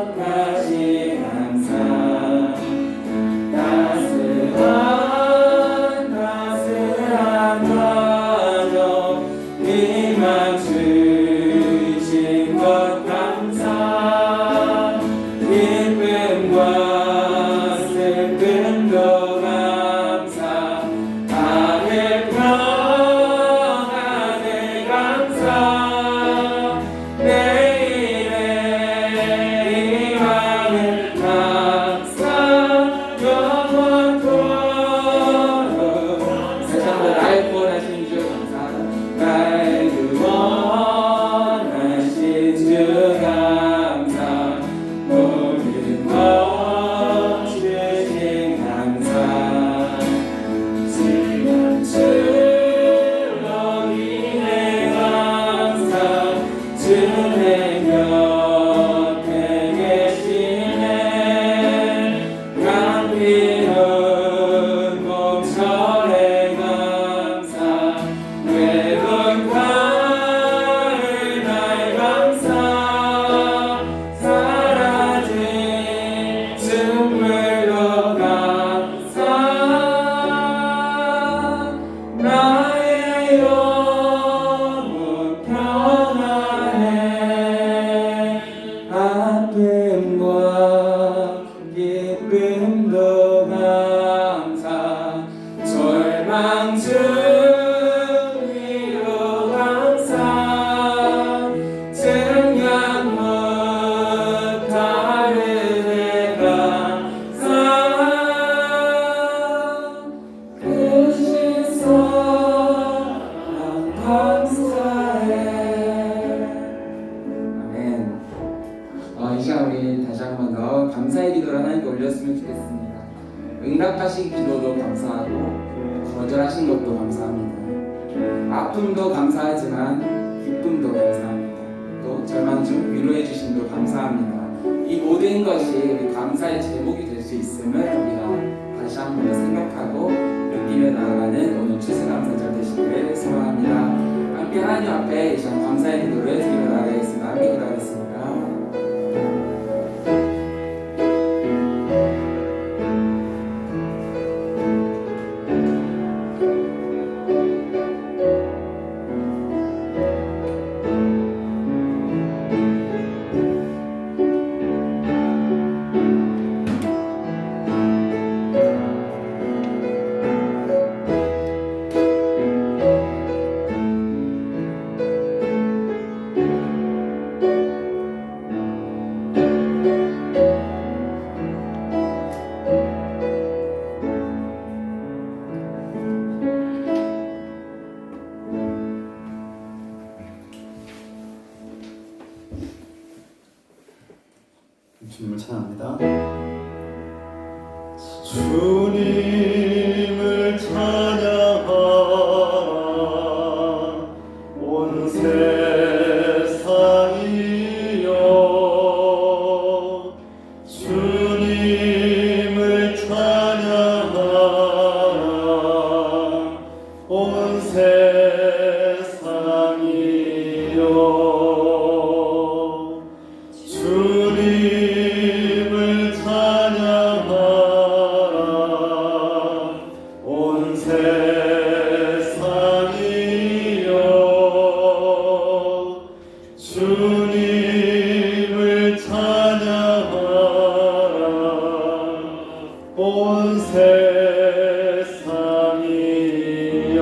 곳까지 감사 따스한 마저 희망 주신 것 감사 기쁨과 슬픔도 감사 나의 평안을 감사 내일의 희망을 감사 영원토록 세상을 날 구원하신 주 감사 날 구원하신 주 감사 모든 것 주신 감사 시간 줄로 인해 감사 주의 옆에 계시네 감기는 봄철에 감사 외로운 가을 날 감사 사라진 눈물로 감사 나의 영혼 평안해 아픔과 기쁨도 감사 절망 중이로 감사 증량 못할 은혜 감사 크신 사랑 감사해. 아멘. 이 시간 우리 다시 한 번 더 감사의 기도를 하나님께 올렸으면 좋겠습니다. 응답하신 기도도 감사하고 거절하신 것도 감사합니다. 아픔도 감사하지만 기쁨도 감사합니다. 또 절망 중 위로해 주심도 감사합니다. 이 모든 것이 우리 감사의 제목이 될 수 있음을 우리가 다시 한 번 더 생각하고 느끼며 나아가는 오늘 추수감사절 되시기를 소망합니다. 함께 하나님 앞에 이 시간 감사의 기도를 드리며 나아가겠습니다. 함께 기도하겠습니다. 주님을 찬양합니다. 주님을 찬양하라 온 세상이여 주님을 찬양하라 온 세상이여 주님을 찬양하라 온 세상이여 주님을 찬양하라 온 세상이여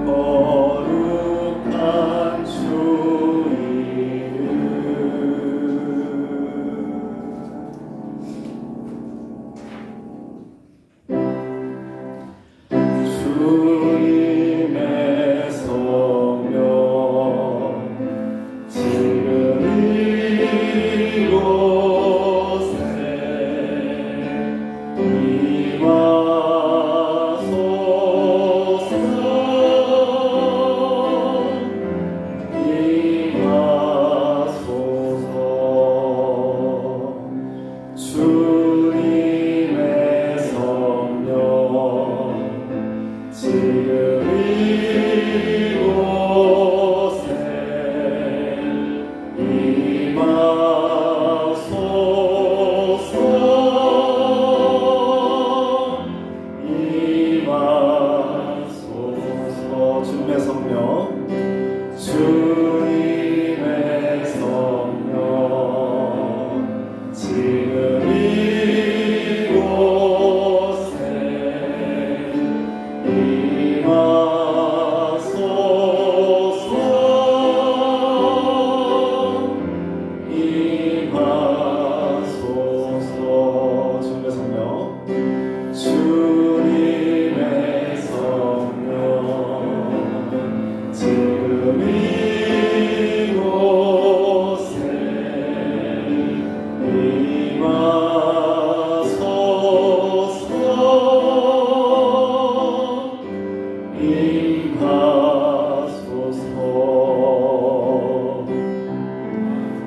거룩 성령 주님의 성령 지금 이곳에 임하소서 임하소서 주님의 성령 주님의 성령 지금 이곳에 임하소서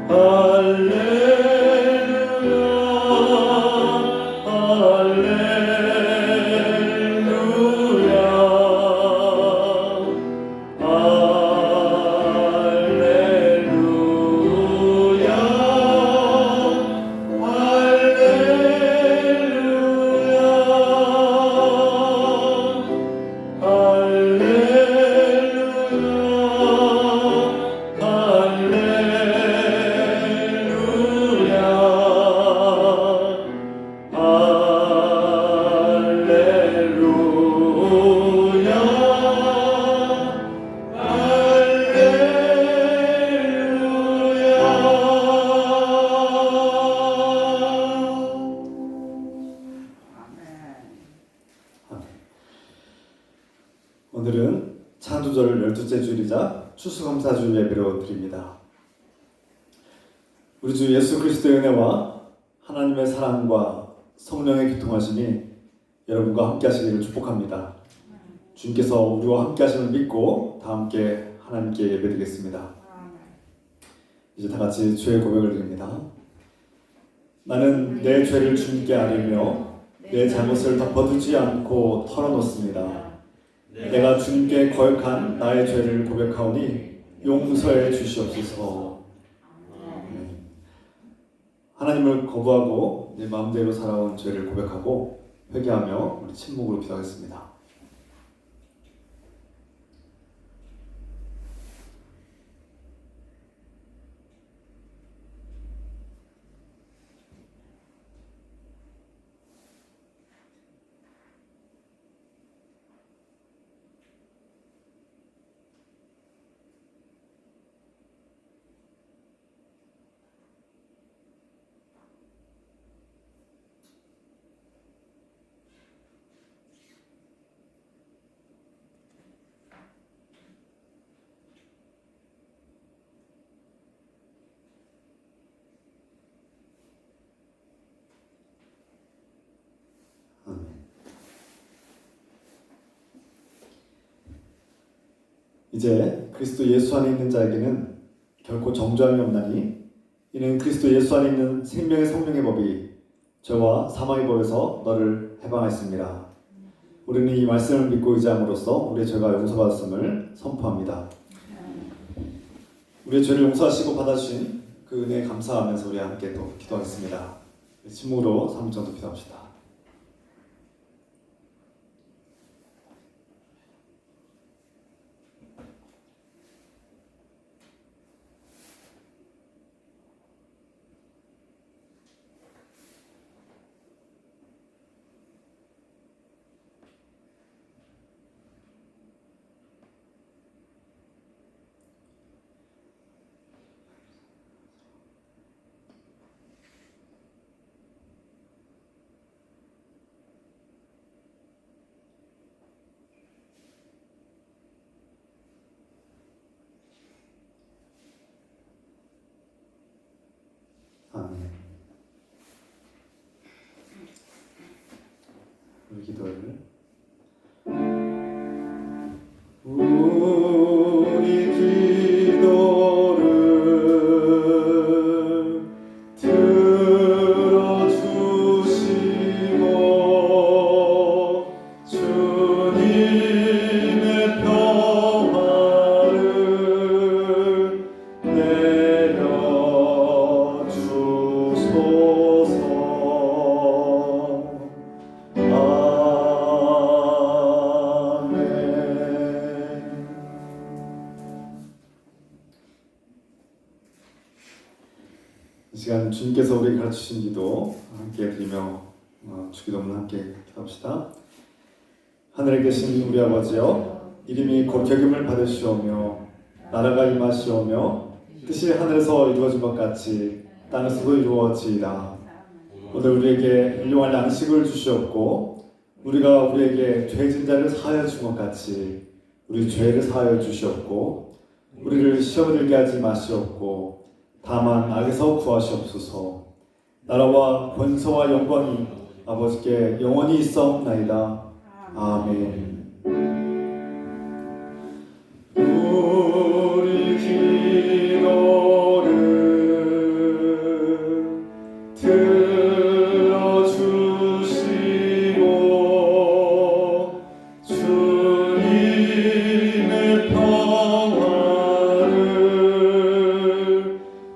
할렐루야 오늘은 찬두절 12째 주일이자 추수감사주일 예배로 드립니다. 우리 주 예수 그리스도의 은혜와 하나님의 사랑과 성령의 교통하심이 여러분과 함께 하시기를 축복합니다. 주님께서 우리와 함께 하심을 믿고 다 함께 하나님께 예배드리겠습니다. 이제 다 같이 죄의 고백을 드립니다. 나는 내 죄를 주님께 아뢰며 내 잘못을 덮어두지 않고 털어놓습니다. 내가 주님께 거역한 나의 죄를 고백하오니 용서해 주시옵소서. 하나님을 거부하고 내 마음대로 살아온 죄를 고백하고 회개하며 우리 침묵으로 기도하겠습니다. 이제 그리스도 예수 안에 있는 자에게는 결코 정죄함이 없나니 이는 그리스도 예수 안에 있는 생명의 성령의 법이 죄와 사망의 법에서 너를 해방했습니다. 우리는 이 말씀을 믿고 의지함으로써 우리의 죄가 용서받았음을 선포합니다. 우리의 죄를 용서하시고 받아주신 그 은혜에 감사하면서 우리 함께 또 기도하겠습니다. 침묵으로 3분 정도 기도합시다. 아멘. 우리 기도를 우리 기도를 들어주시고 주님의 평화를 내려주소서. 이 시간 주님께서 우리에게 가르치신 기도 함께 드리며 주기도문 함께 합시다. 하늘에 계신 우리 아버지여, 이름이 곱격임을 받으시오며 나라가 임하시오며 뜻이 하늘에서 이루어진 것 같이 땅에서도 이루어지이다. 오늘 우리에게 일용할 양식을 주시옵고 우리가 우리에게 죄진 자를 사하여 준 것 같이 우리 죄를 사하여 주시옵고 우리를 시험에 들게 하지 마시옵고 다만 악에서 구하시옵소서. 나라와 권세와 영광이 아버지께 영원히 있사옵나이다. 아멘. 우리 기도를 들어주시고 주님의 평화를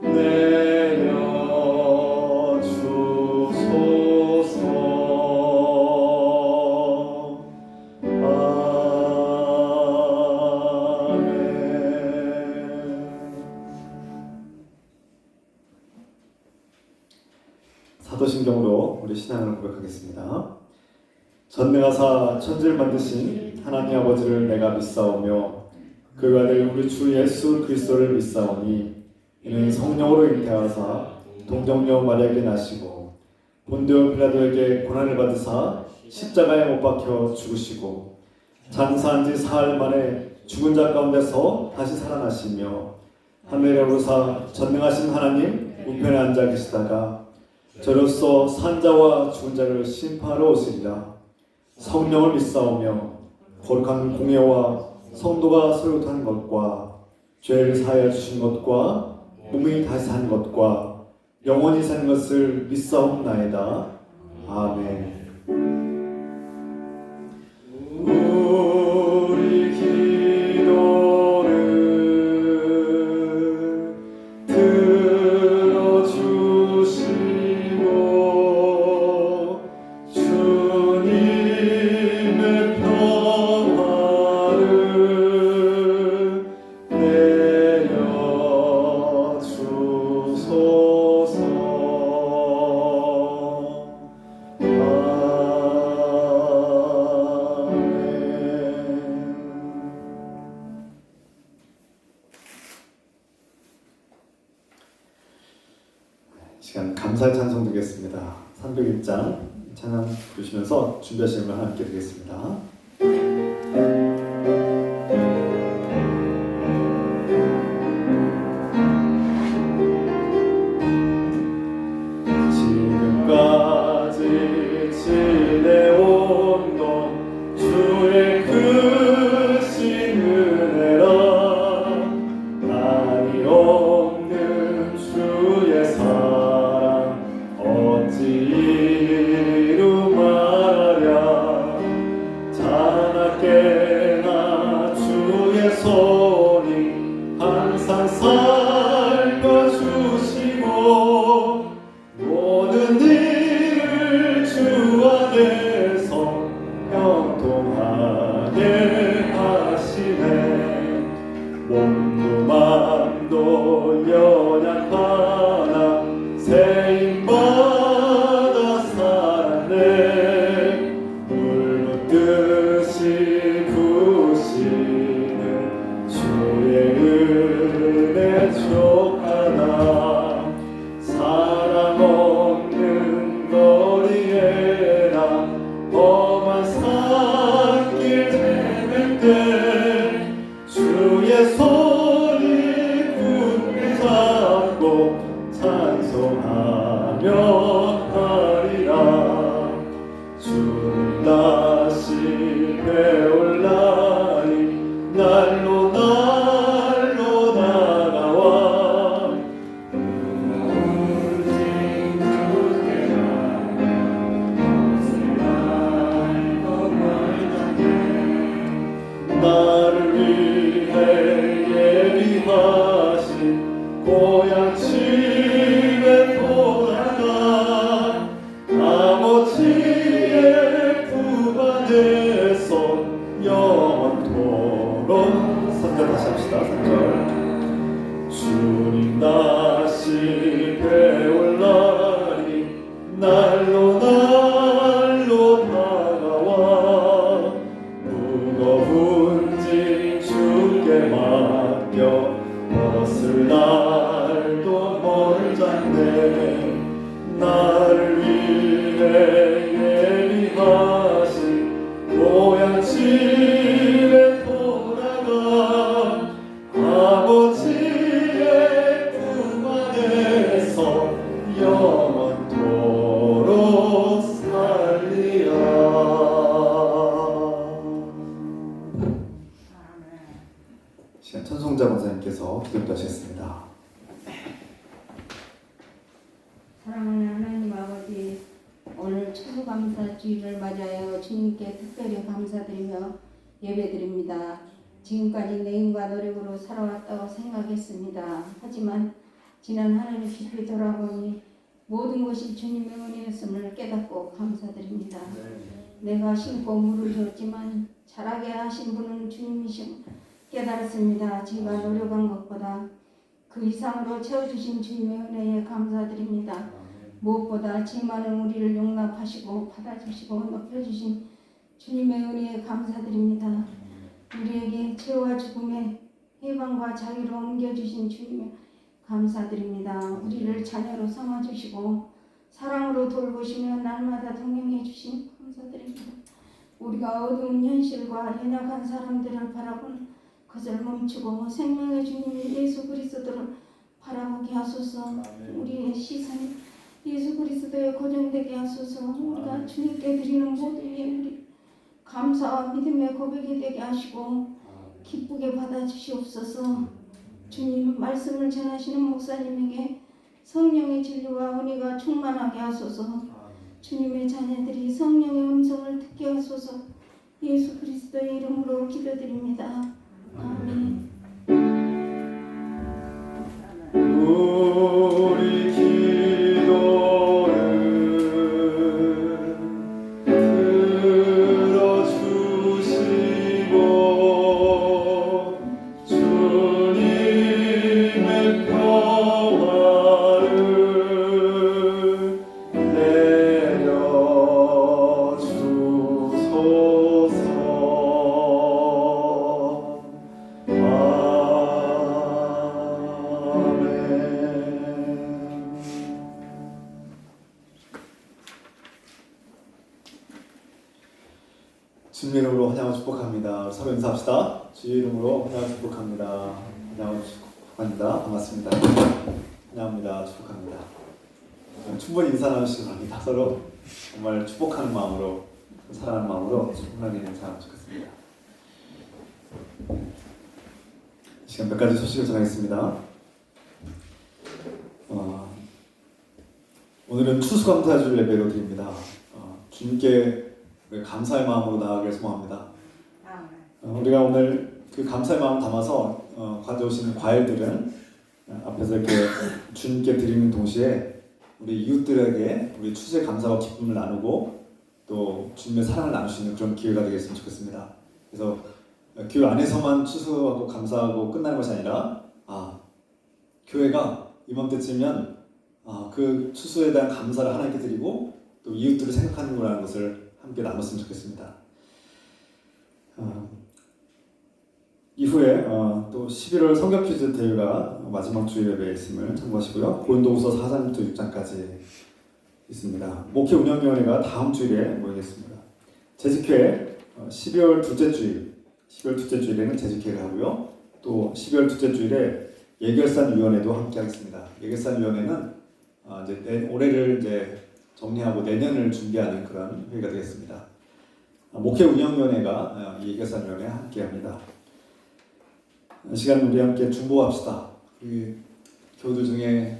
내려주소서. 사도신경으로 우리 신앙을 고백하겠습니다. 전능하사 천지를 만드신 하나님 아버지를 내가 믿사오며 그 아들 우리 주 예수 그리스도를 믿사오니 이는 성령으로 잉태하사 동정녀 마리아에게 나시고 본디오 빌라도에게 고난을 받으사 십자가에 못 박혀 죽으시고 장사한 지 사흘 만에 죽은 자 가운데서 다시 살아나시며 하늘에 오르사 전능하신 하나님 우편에 앉아 계시다가 저로서 산자와 죽은 자를 심판하러 오시리라. 성령을 믿사오며 거룩한 공예와 성도가 소유한 것과 죄를 사하여 주신 것과 몸이 다시 산 것과 영원히 사는 것을 믿사옵나이다. 아멘. 우리 기도를 들어주시고 주님의 평화를 내려주소서. 시간 감사의 찬송 드리겠습니다. 301장 찬양 부르시면서 준비하신 분 함께 드리겠습니다. 지금까지 지내온 것 주의 크신 은혜라. 나이 없는 주의 사랑 어찌 이루 말하랴. 자나깨나 주의 손이 항상 살펴주시고 모든 일을 주 안에서 형통하게 하시네. 몸도 맘도 연약하나 세임받아 살았네. 물 붓듯이 부시는 주의 은혜 족하다. 사랑 없는 거리에나 험한 산길 헤맬 때 주의 손이 굳게 잡고 찬송하며 가리라. 주님 다시 배울라니 날로 날로 다가와. 나를 위해 예비하신 고향 집에 돌아가 아버지의 품 안에서 영원토록. 3절 다시 합시다. 3절 주님 다시 배우 벗을 날도 멀잖네. 나를 위해 예비하신 고향집에 돌아가 아버지의 품 안에서 영원토록 살리라. 시간 천송자 권사님께서 기도를 하시겠습니다. 사랑하는 하나님 아버지, 오늘 추수감사주일을 맞이하여 주님께 특별히 감사드리며 예배드립니다. 지금까지 내 힘과 노력으로 살아왔다고 생각했습니다. 하지만 지난 한 해를 깊이 돌아보니 모든 것이 주님의 은혜였음을 깨닫고 감사드립니다. 내가 심고 물을 줬지만 자라게 하신 분은 주님이심 깨달았습니다. 제가 노력한 것보다 그 이상으로 채워주신 주님의 은혜에 감사드립니다. 무엇보다 죄 많은 우리를 용납하시고 받아주시고 높여주신 주님의 은혜에 감사드립니다. 우리에게 죄와 죽음의 해방과 자유로 옮겨주신 주님에 감사드립니다. 우리를 자녀로 삼아주시고 사랑으로 돌보시며 날마다 동행해 주신 감사드립니다. 우리가 어두운 현실과 연약한 사람들을 바라보는 것을 멈추고 생명의 주님 예수 그리스도를 바라보게 하소서. 우리의 시선이 예수 그리스도에 고정되게 하소서. 우리가 주님께 드리는 모든 예물이 감사와 믿음의 고백이 되게 하시고 기쁘게 받아주시옵소서. 주님 말씀을 전하시는 목사님에게 성령의 진리와 은혜가 충만하게 하소서. 주님의 자녀들이 성령의 음성을 듣게 하소서. 예수 그리스도의 이름으로 기도드립니다. 아멘. 우리 기도를 들어주시고 주님의 평화를 내려주소서. 주님의 이름으로 환영을 축복합니다. 서로 인사합시다. 주의 이름으로 환영을 축복합니다. 환영을 축복합니다. 반갑습니다. 환영합니다. 축복합니다. 충분히 인사 나누시기 바랍니다. 서로 정말 축복하는 마음으로, 사랑하는 마음으로 충분하게 인사하면 좋겠습니다. 이 시간 몇 가지 소식을 전하겠습니다. 오늘은 추수감사주일 예배로 드립니다. 주님께 감사의 마음으로 나아가길 소망합니다. 우리가 오늘 그 감사의 마음 담아서 가져오시는 과일들은 앞에서 이렇게 주님께 드리는 동시에 우리 이웃들에게 우리 추수의 감사와 기쁨을 나누고 또 주님의 사랑을 나눌 수 있는 그런 기회가 되겠으면 좋겠습니다. 그래서 교회 안에서만 추수하고 감사하고 끝나는 것이 아니라 교회가 이맘때쯤이면 그 추수에 대한 감사를 하나님께 드리고 또 이웃들을 생각하는 거라는 것을 함께 나눴으면 좋겠습니다. 이후에 또 11월 성경 퀴즈 대회가 마지막 주일 예배에 있음을 참고하시고요. 고린도후서 4장부터 6장까지 있습니다. 목회 운영위원회가 다음 주일에 모이겠습니다. 재직회 12월 둘째 주일에는 재직회를 하고요. 또 12월 둘째 주일에 예결산위원회도 함께 하겠습니다. 예결산위원회는 이제 올해를 이제 정리하고 내년을 준비하는 그런 회의가 되겠습니다. 목회 운영위원회가 이 예결산위원회에 함께합니다. 이 시간 우리 함께 중보합시다. 교우들 중에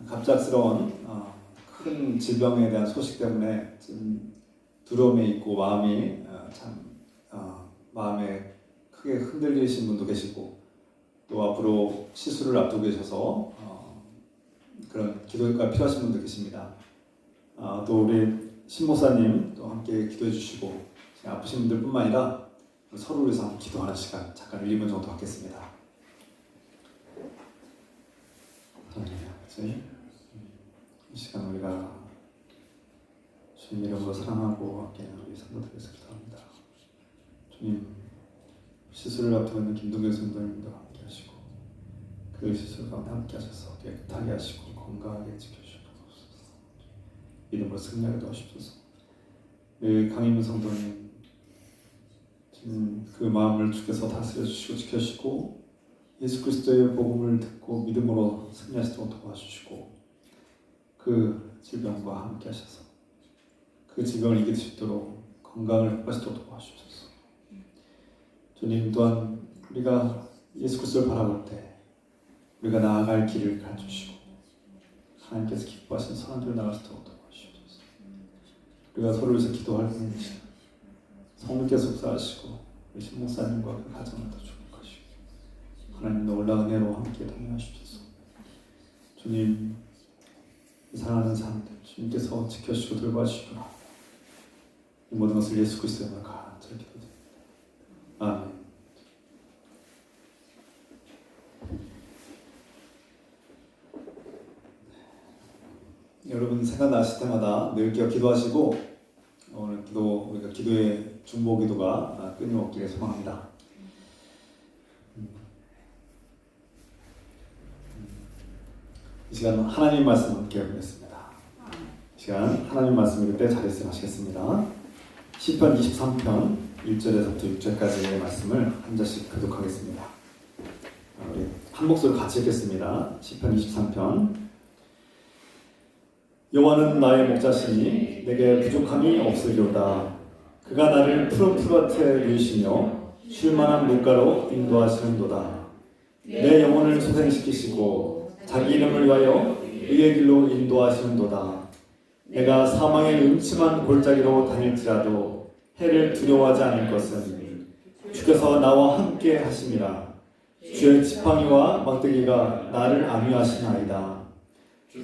갑작스러운 큰 질병에 대한 소식 때문에 좀 두려움에 있고 마음이 마음에 크게 흔들리신 분도 계시고 또 앞으로 시술을 앞두고 계셔서 그런 기도가 필요하신 분도 계십니다. 또 우리 신목사님 또 함께 기도해 주시고 아프신 분들뿐만 아니라 서로를 위해서 함께 기도하는 시간 잠깐 1분 정도 갖겠습니다. 이 시간 우리가 주님 이름으로 사랑하고 함께 우리 성도들에서 기도합니다. 주님, 시술을 앞두고 있는 김동규 선생님도 함께 하시고 그 시술 가운데 함께 하셔서 깨끗하게 하시고 건강하게 지켜주시옵소서. 믿음으로 승리하게 도와주십소서. 강인문 성도님 지금 그 마음을 주께서 다스려 주시고 지켜주시고 예수 그리스도의 복음을 듣고 믿음으로 승리하시도록 도와주시고 그 질병과 함께 하셔서 그 질병을 이길 수 있도록 건강을 회복하시도록 도와주셔서 주님 또한 우리가 예수 그리스도를 바라볼 때 우리가 나아갈 길을 가르쳐주시고 하나님께서 기뻐하시는 선한 길을 나갈 수 있도록 도와주셔서 우리가 서로를 위해서 기도할 뿐인 시간 성령께서 역사하시고 우리 신목사님과 그 가정을 더 축복하시고 하나님 놀라운 은혜로 함께 동행하시옵소서. 주님 사랑하는 사람들 주님께서 지켜주시고 돌봐주시구나. 이 모든 것을 예수 그리스도의 이름으로 간절히 기도드립니다. 아멘. 여러분 생각나실 때마다 늘 기도하시고 오늘 우리가 기도의 중보 기도가 끊임없기를 소망합니다. 이 시간 하나님 말씀 함께 보겠습니다. 이 시간 하나님 말씀 읽을 때 잘 말씀하시겠습니다. 시편 23편 1절에서부터 6절까지의 말씀을 한 절씩 교독하겠습니다. 우리 한 목소리로 같이 읽겠습니다. 시편 23편. 여호와는 나의 목자시니 내게 부족함이 없으리로다. 그가 나를 푸른 풀밭에 누이시며 쉴만한 물가로 인도하시는도다. 내 영혼을 소생시키시고 자기 이름을 위하여 의의 길로 인도하시는도다. 내가 사망의 음침한 골짜기로 다닐지라도 해를 두려워하지 않을 것은 주께서 나와 함께 하심이라. 주의 지팡이와 막대기가 나를 안위하시나이다.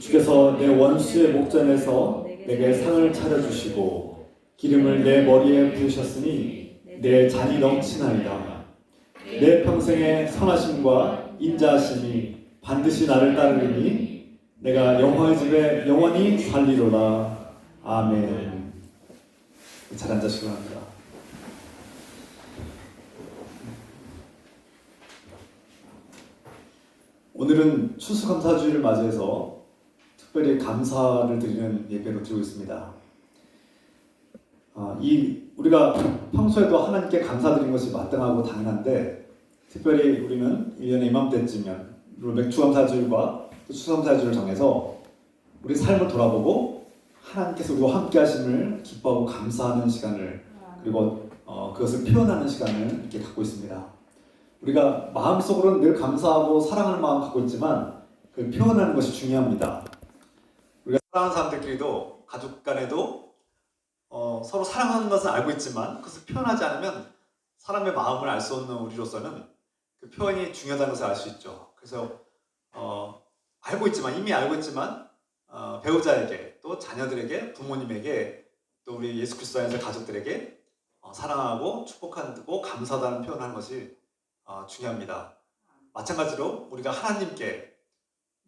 주께서 내 원수의 목전에서 내게 상을 차려주시고 기름을 내 머리에 부으셨으니 내 잔이 넘치나이다. 내 평생의 선하심과 인자하심이 반드시 나를 따르리니 내가 여호와의 집에 영원히 살리로다. 아멘. 잘 앉으시기 바랍니다. 오늘은 추수감사주의를 맞이해서 특별히 감사를 드리는 예배로 드리고 있습니다. 우리가 평소에도 하나님께 감사드리는 것이 마땅하고 당연한데 특별히 우리는 1년에 이맘때쯤이면 맥주감사주일과 추수감사주일을 정해서 우리 삶을 돌아보고 하나님께서 우리와 함께 하심을 기뻐하고 감사하는 시간을 그리고 그것을 표현하는 시간을 이렇게 갖고 있습니다. 우리가 마음속으로는 늘 감사하고 사랑하는 마음 갖고 있지만 그 표현하는 것이 중요합니다. 우리가 사랑하는 사람들끼리도 가족 간에도 서로 사랑하는 것은 알고 있지만 그것을 표현하지 않으면 사람의 마음을 알 수 없는 우리로서는 그 표현이 중요하다는 것을 알 수 있죠. 그래서 이미 알고 있지만 배우자에게 또 자녀들에게 부모님에게 또 우리 예수 그리스도 안에서 가족들에게 사랑하고 축복하고 감사하다는 표현을 하는 것이 중요합니다. 마찬가지로 우리가 하나님께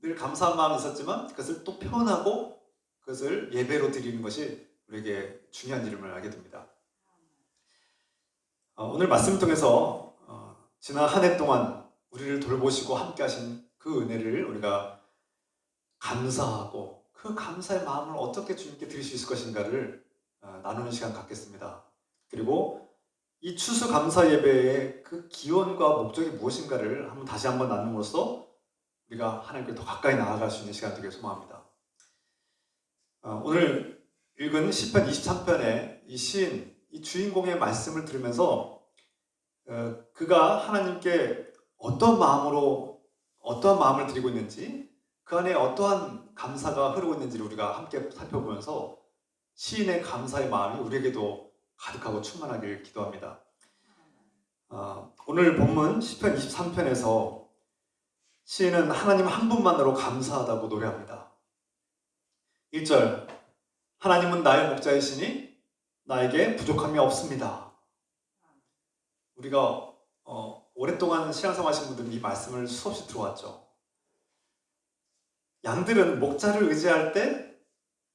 늘 감사한 마음이 있었지만 그것을 또 표현하고 그것을 예배로 드리는 것이 우리에게 중요한 일임을 알게 됩니다. 오늘 말씀을 통해서 지난 한 해 동안 우리를 돌보시고 함께 하신 그 은혜를 우리가 감사하고 그 감사의 마음을 어떻게 주님께 드릴 수 있을 것인가를 나누는 시간 갖겠습니다. 그리고 이 추수감사 예배의 그 기원과 목적이 무엇인가를 다시 한번 나눔으로써 우리가 하나님께 더 가까이 나아갈 수 있는 시간 되길 소망합니다. 오늘 읽은 시편 23편의 이 시인, 이 주인공의 말씀을 들으면서 그가 하나님께 어떤 마음을 드리고 있는지 그 안에 어떠한 감사가 흐르고 있는지를 우리가 함께 살펴보면서 시인의 감사의 마음이 우리에게도 가득하고 충만하길 기도합니다. 오늘 본문 시편 23편에서 시인은 하나님 한 분만으로 감사하다고 노래합니다. 1절 하나님은 나의 목자이시니 나에게 부족함이 없습니다. 우리가 오랫동안 신앙생활 하신 분들은 이 말씀을 수없이 들어왔죠. 양들은 목자를 의지할 때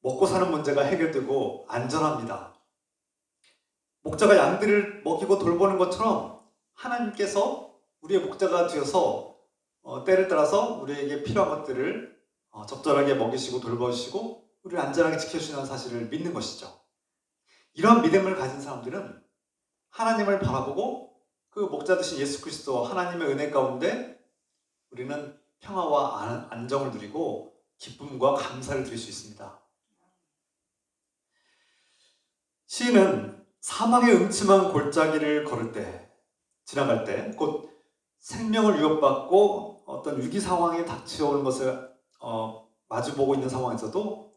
먹고 사는 문제가 해결되고 안전합니다. 목자가 양들을 먹이고 돌보는 것처럼 하나님께서 우리의 목자가 되어서 때를 따라서 우리에게 필요한 것들을 적절하게 먹이시고 돌보시고 우리를 안전하게 지켜주시는 사실을 믿는 것이죠. 이런 믿음을 가진 사람들은 하나님을 바라보고 그 목자 되신 예수 그리스도 하나님의 은혜 가운데 우리는 평화와 안정을 누리고 기쁨과 감사를 드릴 수 있습니다. 시인은 사망의 음침한 골짜기를 걸을 때, 지나갈 때, 곧 생명을 위협받고 어떤 위기 상황에 닥쳐오는 것을 마주보고 있는 상황에서도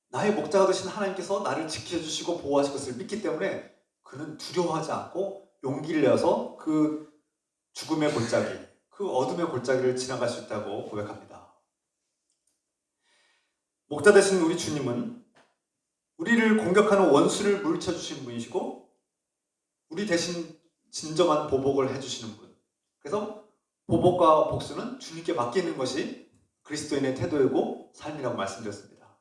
나의 목자가 되신 하나님께서 나를 지켜주시고 보호하실 것을 믿기 때문에 그는 두려워하지 않고 용기를 내어서 그 죽음의 골짜기, 그 어둠의 골짜기를 지나갈 수 있다고 고백합니다. 목자 되신 우리 주님은 우리를 공격하는 원수를 물리쳐 주신 분이시고 우리 대신 진정한 보복을 해주시는 분. 그래서 보복과 복수는 주님께 맡기는 것이 그리스도인의 태도이고 삶이라고 말씀드렸습니다.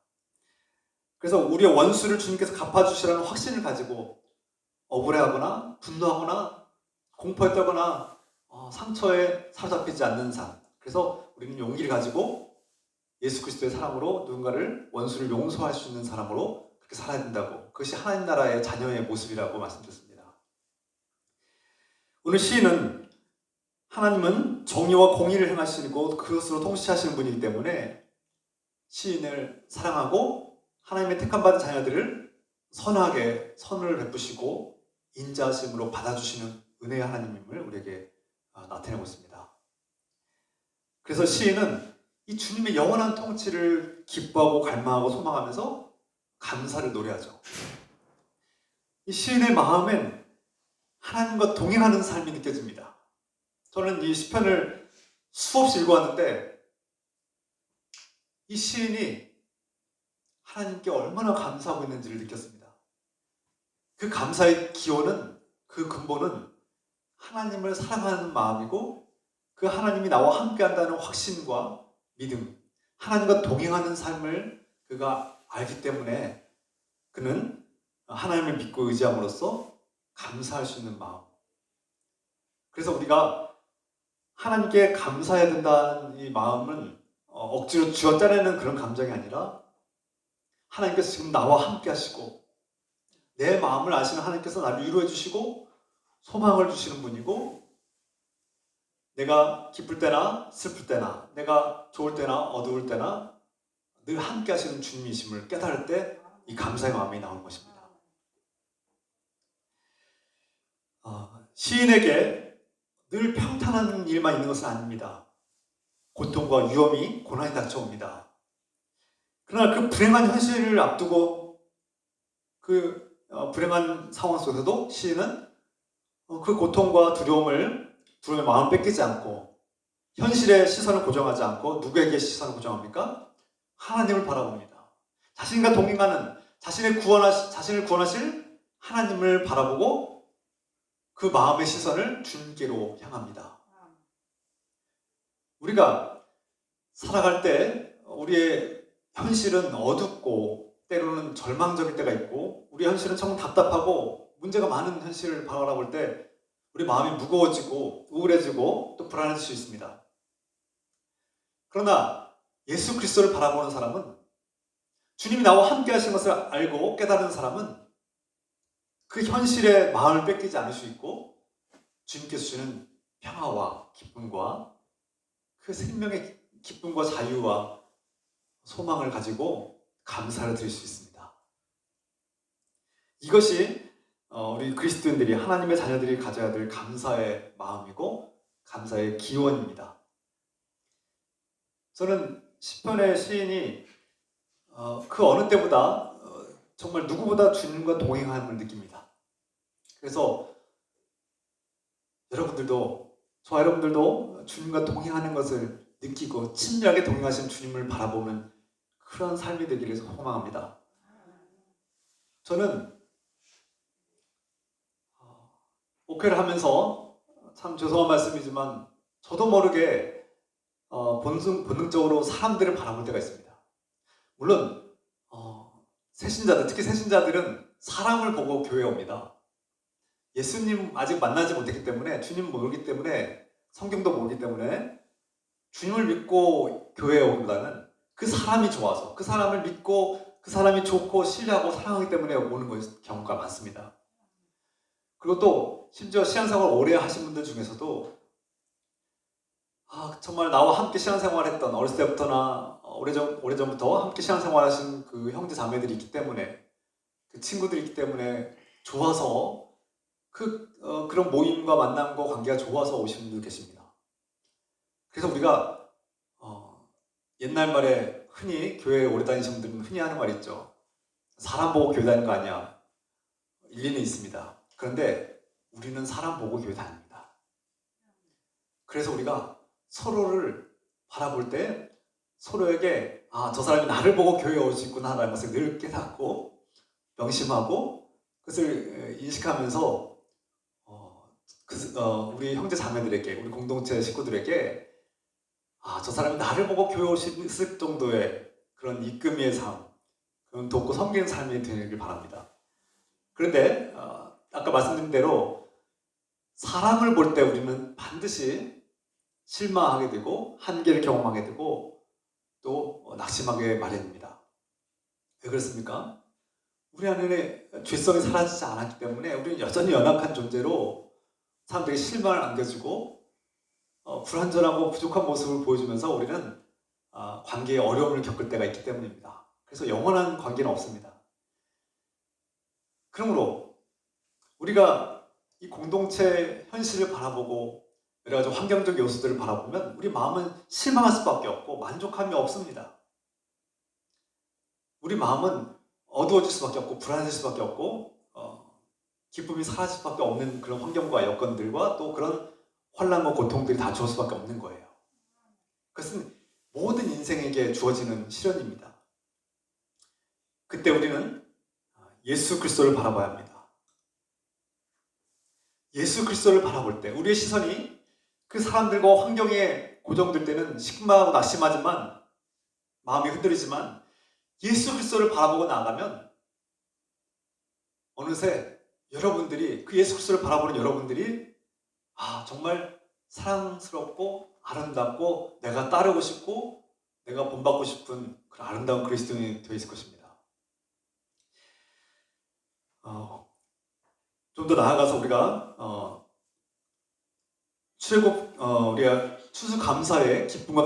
그래서 우리의 원수를 주님께서 갚아주시라는 확신을 가지고 억울해하거나 분노하거나 공포에 떨거나 상처에 사로잡히지 않는 삶. 그래서 우리는 용기를 가지고 예수 그리스도의 사랑으로 누군가를 원수를 용서할 수 있는 사람으로 그렇게 살아야 된다고. 그것이 하나님 나라의 자녀의 모습이라고 말씀드렸습니다. 오늘 시인은 하나님은 정의와 공의를 행하시고 그것으로 통치하시는 분이기 때문에 시인을 사랑하고 하나님의 택함받은 자녀들을 선하게 선을 베푸시고 인자하심으로 받아주시는 은혜의 하나님임을 우리에게 나타내고 있습니다. 그래서 시인은 이 주님의 영원한 통치를 기뻐하고 갈망하고 소망하면서 감사를 노래하죠. 이 시인의 마음엔 하나님과 동행하는 삶이 느껴집니다. 저는 이 시편을 수없이 읽어왔는데 이 시인이 하나님께 얼마나 감사하고 있는지를 느꼈습니다. 그 감사의 기원은, 그 근본은 하나님을 사랑하는 마음이고 그 하나님이 나와 함께한다는 확신과 믿음, 하나님과 동행하는 삶을 그가 알기 때문에 그는 하나님을 믿고 의지함으로써 감사할 수 있는 마음. 그래서 우리가 하나님께 감사해야 된다는 이 마음은 억지로 쥐어짜내는 그런 감정이 아니라 하나님께서 지금 나와 함께 하시고 내 마음을 아시는 하나님께서 나를 위로해 주시고 소망을 주시는 분이고 내가 기쁠 때나 슬플 때나 내가 좋을 때나 어두울 때나 늘 함께 하시는 주님이심을 깨달을 때 이 감사의 마음이 나오는 것입니다. 시인에게 늘 평탄한 일만 있는 것은 아닙니다. 고통과 위험이, 고난이 닥쳐옵니다. 그러나 그 불행한 현실을 앞두고 그 불행한 상황 속에서도 시인은 그 고통과 두려움의 마음 뺏기지 않고 현실의 시선을 고정하지 않고 누구에게 시선을 고정합니까? 하나님을 바라봅니다. 자신과 동행하는 자신을 구원하실 하나님을 바라보고 그 마음의 시선을 주님께로 향합니다. 우리가 살아갈 때 우리의 현실은 어둡고 때로는 절망적일 때가 있고 우리 현실은 참 답답하고 문제가 많은 현실을 바라볼 때 우리 마음이 무거워지고 우울해지고 또 불안해질 수 있습니다. 그러나 예수 그리스도를 바라보는 사람은 주님이 나와 함께 하신 것을 알고 깨달은 사람은 그 현실의 마음을 뺏기지 않을 수 있고 주님께서 주시는 평화와 기쁨과 그 생명의 기쁨과 자유와 소망을 가지고 감사를 드릴 수 있습니다. 이것이 우리 그리스도인들이 하나님의 자녀들이 가져야 될 감사의 마음이고 감사의 기원입니다. 저는 시편의 시인이 그 어느 때보다 정말 누구보다 주님과 동행함을 느낍니다. 그래서 저와 여러분들도 주님과 동행하는 것을 느끼고 친밀하게 동행하시는 주님을 바라보는 그런 삶이 되기를 소망합니다. 저는 목회를 하면서 참 죄송한 말씀이지만 저도 모르게 본능적으로 사람들을 바라볼 때가 있습니다. 물론 새신자들, 특히 새신자들은 사람을 보고 교회에 옵니다. 예수님 아직 만나지 못했기 때문에, 주님 모르기 때문에, 성경도 모르기 때문에 주님을 믿고 교회에 오기보다는 그 사람이 좋아서, 그 사람을 믿고 그 사람이 좋고 신뢰하고 사랑하기 때문에 오는 경우가 많습니다. 그리고 또 심지어 신앙생활 오래 하신 분들 중에서도 정말 나와 함께 신앙생활했던, 어렸을 때부터나 오래전부터 함께 신앙생활하신 그 형제 자매들이 있기 때문에, 그 친구들이 있기 때문에 좋아서 그런 모임과 만남과 관계가 좋아서 오신 분들 계십니다. 그래서 우리가 옛날 말에 흔히 교회에 오래 다니신 분들은 흔히 하는 말 있죠. 사람 보고 교회 다니는 거 아니야. 일리는 있습니다. 그런데 우리는 사람 보고 교회 다닙니다. 그래서 우리가 서로를 바라볼 때 서로에게 저 사람이 나를 보고 교회에 올 수 있구나 라는 것을 늘 깨닫고 명심하고 그것을 인식하면서 우리 형제 자매들에게, 우리 공동체 식구들에게 저 사람이 나를 보고 교회 올 수 있을 정도의 그런 이끌미의 삶, 그런 돕고 섬기는 삶이 되길 바랍니다. 그런데 아까 말씀드린 대로 사람을 볼 때 우리는 반드시 실망하게 되고 한계를 경험하게 되고 또 낙심하게 마련입니다. 왜 그렇습니까? 우리 안에 죄성이 사라지지 않았기 때문에 우리는 여전히 연약한 존재로 사람들에게 실망을 안겨주고 불완전하고 부족한 모습을 보여주면서 우리는 관계에 어려움을 겪을 때가 있기 때문입니다. 그래서 영원한 관계는 없습니다. 그러므로 우리가 이 공동체 현실을 바라보고 여러 가지 환경적 요소들을 바라보면 우리 마음은 실망할 수밖에 없고 만족함이 없습니다. 우리 마음은 어두워질 수밖에 없고 불안해질 수밖에 없고 기쁨이 사라질 수밖에 없는 그런 환경과 여건들과 또 그런 환난과 고통들이 다 주어질 수밖에 없는 거예요. 그것은 모든 인생에게 주어지는 시련입니다. 그때 우리는 예수 그리스도를 바라봐야 합니다. 예수 그리스도를 바라볼 때 우리의 시선이 그 사람들과 환경에 고정될 때는 식마하고 낙심하지만 마음이 흔들리지만 예수 그리스도를 바라보고 나가면 어느새 여러분들이 그 예수 그리스도를 바라보는 여러분들이 정말 사랑스럽고 아름답고 내가 따르고 싶고 내가 본받고 싶은 그런 아름다운 그리스도인이 되어 있을 것입니다. 좀 더 나아가서 우리가 우리가 추수감사의 기쁨과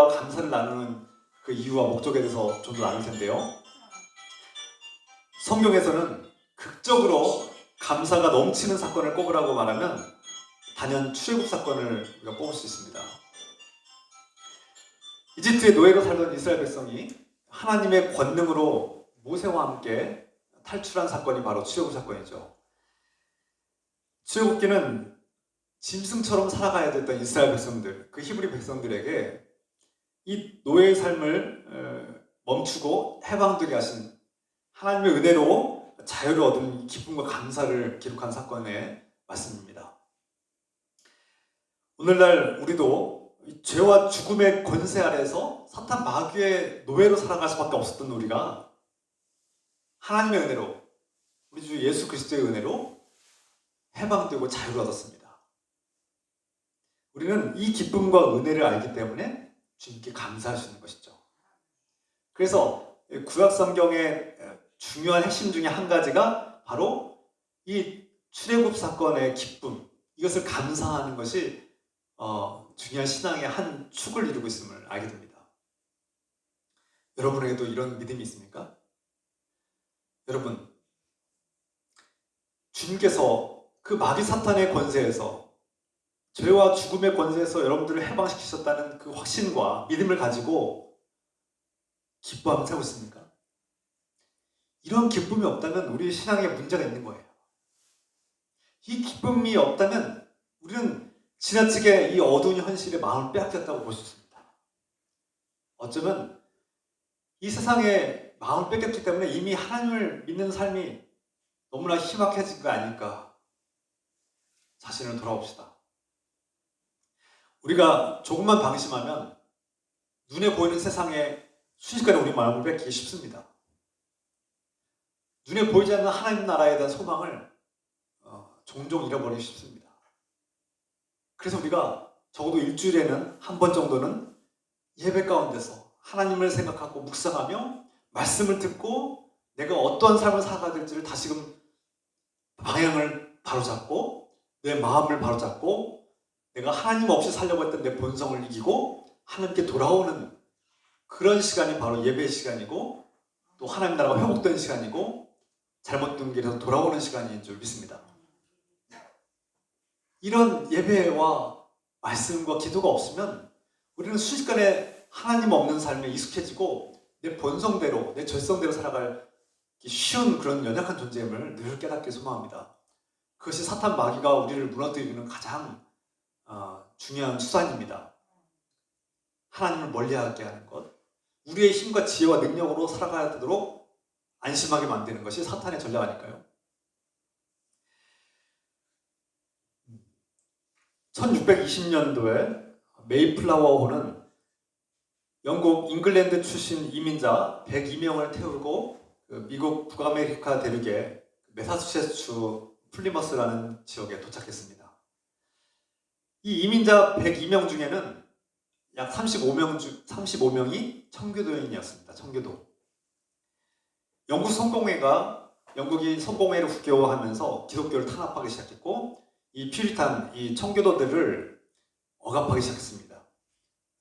감사를 나누는 그 이유와 목적에 대해서 좀 더 나눌 텐데요. 성경에서는 극적으로 감사가 넘치는 사건을 꼽으라고 말하면 단연 출애굽 사건을 우리가 꼽을 수 있습니다. 이집트의 노예로 살던 이스라엘 백성이 하나님의 권능으로 모세와 함께 탈출한 사건이 바로 출애굽 사건이죠. 출애굽기는 짐승처럼 살아가야 됐던 이스라엘 백성들, 그 히브리 백성들에게 이 노예의 삶을 멈추고 해방되게 하신 하나님의 은혜로 자유를 얻은 기쁨과 감사를 기록한 사건의 말씀입니다. 오늘날 우리도 죄와 죽음의 권세 아래에서 사탄 마귀의 노예로 살아갈 수밖에 없었던 우리가 하나님의 은혜로, 우리 주 예수 그리스도의 은혜로 해방되고 자유를 얻었습니다. 우리는 이 기쁨과 은혜를 알기 때문에 주님께 감사할 수 있는 것이죠. 그래서 구약 성경의 중요한 핵심 중에 한 가지가 바로 이 출애굽 사건의 기쁨, 이것을 감사하는 것이 중요한 신앙의 한 축을 이루고 있음을 알게 됩니다. 여러분에게도 이런 믿음이 있습니까? 여러분, 주님께서 그 마귀 사탄의 권세에서, 죄와 죽음의 권세에서 여러분들을 해방시키셨다는 그 확신과 믿음을 가지고 기뻐하며 살고 있습니까? 이런 기쁨이 없다면 우리의 신앙에 문제가 있는 거예요. 이 기쁨이 없다면 우리는 지나치게 이 어두운 현실에 마음을 빼앗겼다고 볼 수 있습니다. 어쩌면 이 세상에 마음을 뺏겼기 때문에 이미 하나님을 믿는 삶이 너무나 희박해진 거 아닐까. 자신을 돌아봅시다. 우리가 조금만 방심하면 눈에 보이는 세상에 순식간에 우리 마음을 뺏기기 쉽습니다. 눈에 보이지 않는 하나님 나라에 대한 소망을 종종 잃어버리기 쉽습니다. 그래서 우리가 적어도 일주일에는 한 번 정도는 예배 가운데서 하나님을 생각하고 묵상하며 말씀을 듣고 내가 어떠한 삶을 살아가야 될지를 다시금 방향을 바로잡고 내 마음을 바로잡고 내가 하나님 없이 살려고 했던 내 본성을 이기고 하나님께 돌아오는 그런 시간이 바로 예배의 시간이고 또 하나님 나라가 회복된 시간이고 잘못된 길에서 돌아오는 시간인 줄 믿습니다. 이런 예배와 말씀과 기도가 없으면 우리는 순식간에 하나님 없는 삶에 익숙해지고 내 본성대로 내 절성대로 살아갈 쉬운 그런 연약한 존재임을 늘 깨닫게 소망합니다. 그것이 사탄 마귀가 우리를 무너뜨리는 가장 중요한 수단입니다. 하나님을 멀리하게 하는 것, 우리의 힘과 지혜와 능력으로 살아가야 되도록 안심하게 만드는 것이 사탄의 전략 아닐까요? 1620년도에 메이플라워호는 영국 잉글랜드 출신 이민자 102명을 태우고 미국 북아메리카 대륙의 매사추세츠 플리머스라는 지역에 도착했습니다. 이 이민자 102명 중에는 약 35명이 청교도인이었습니다. 청교도. 영국이 성공회를 국교화하면서 기독교를 탄압하기 시작했고 이 퓨리탄, 이 청교도들을 억압하기 시작했습니다.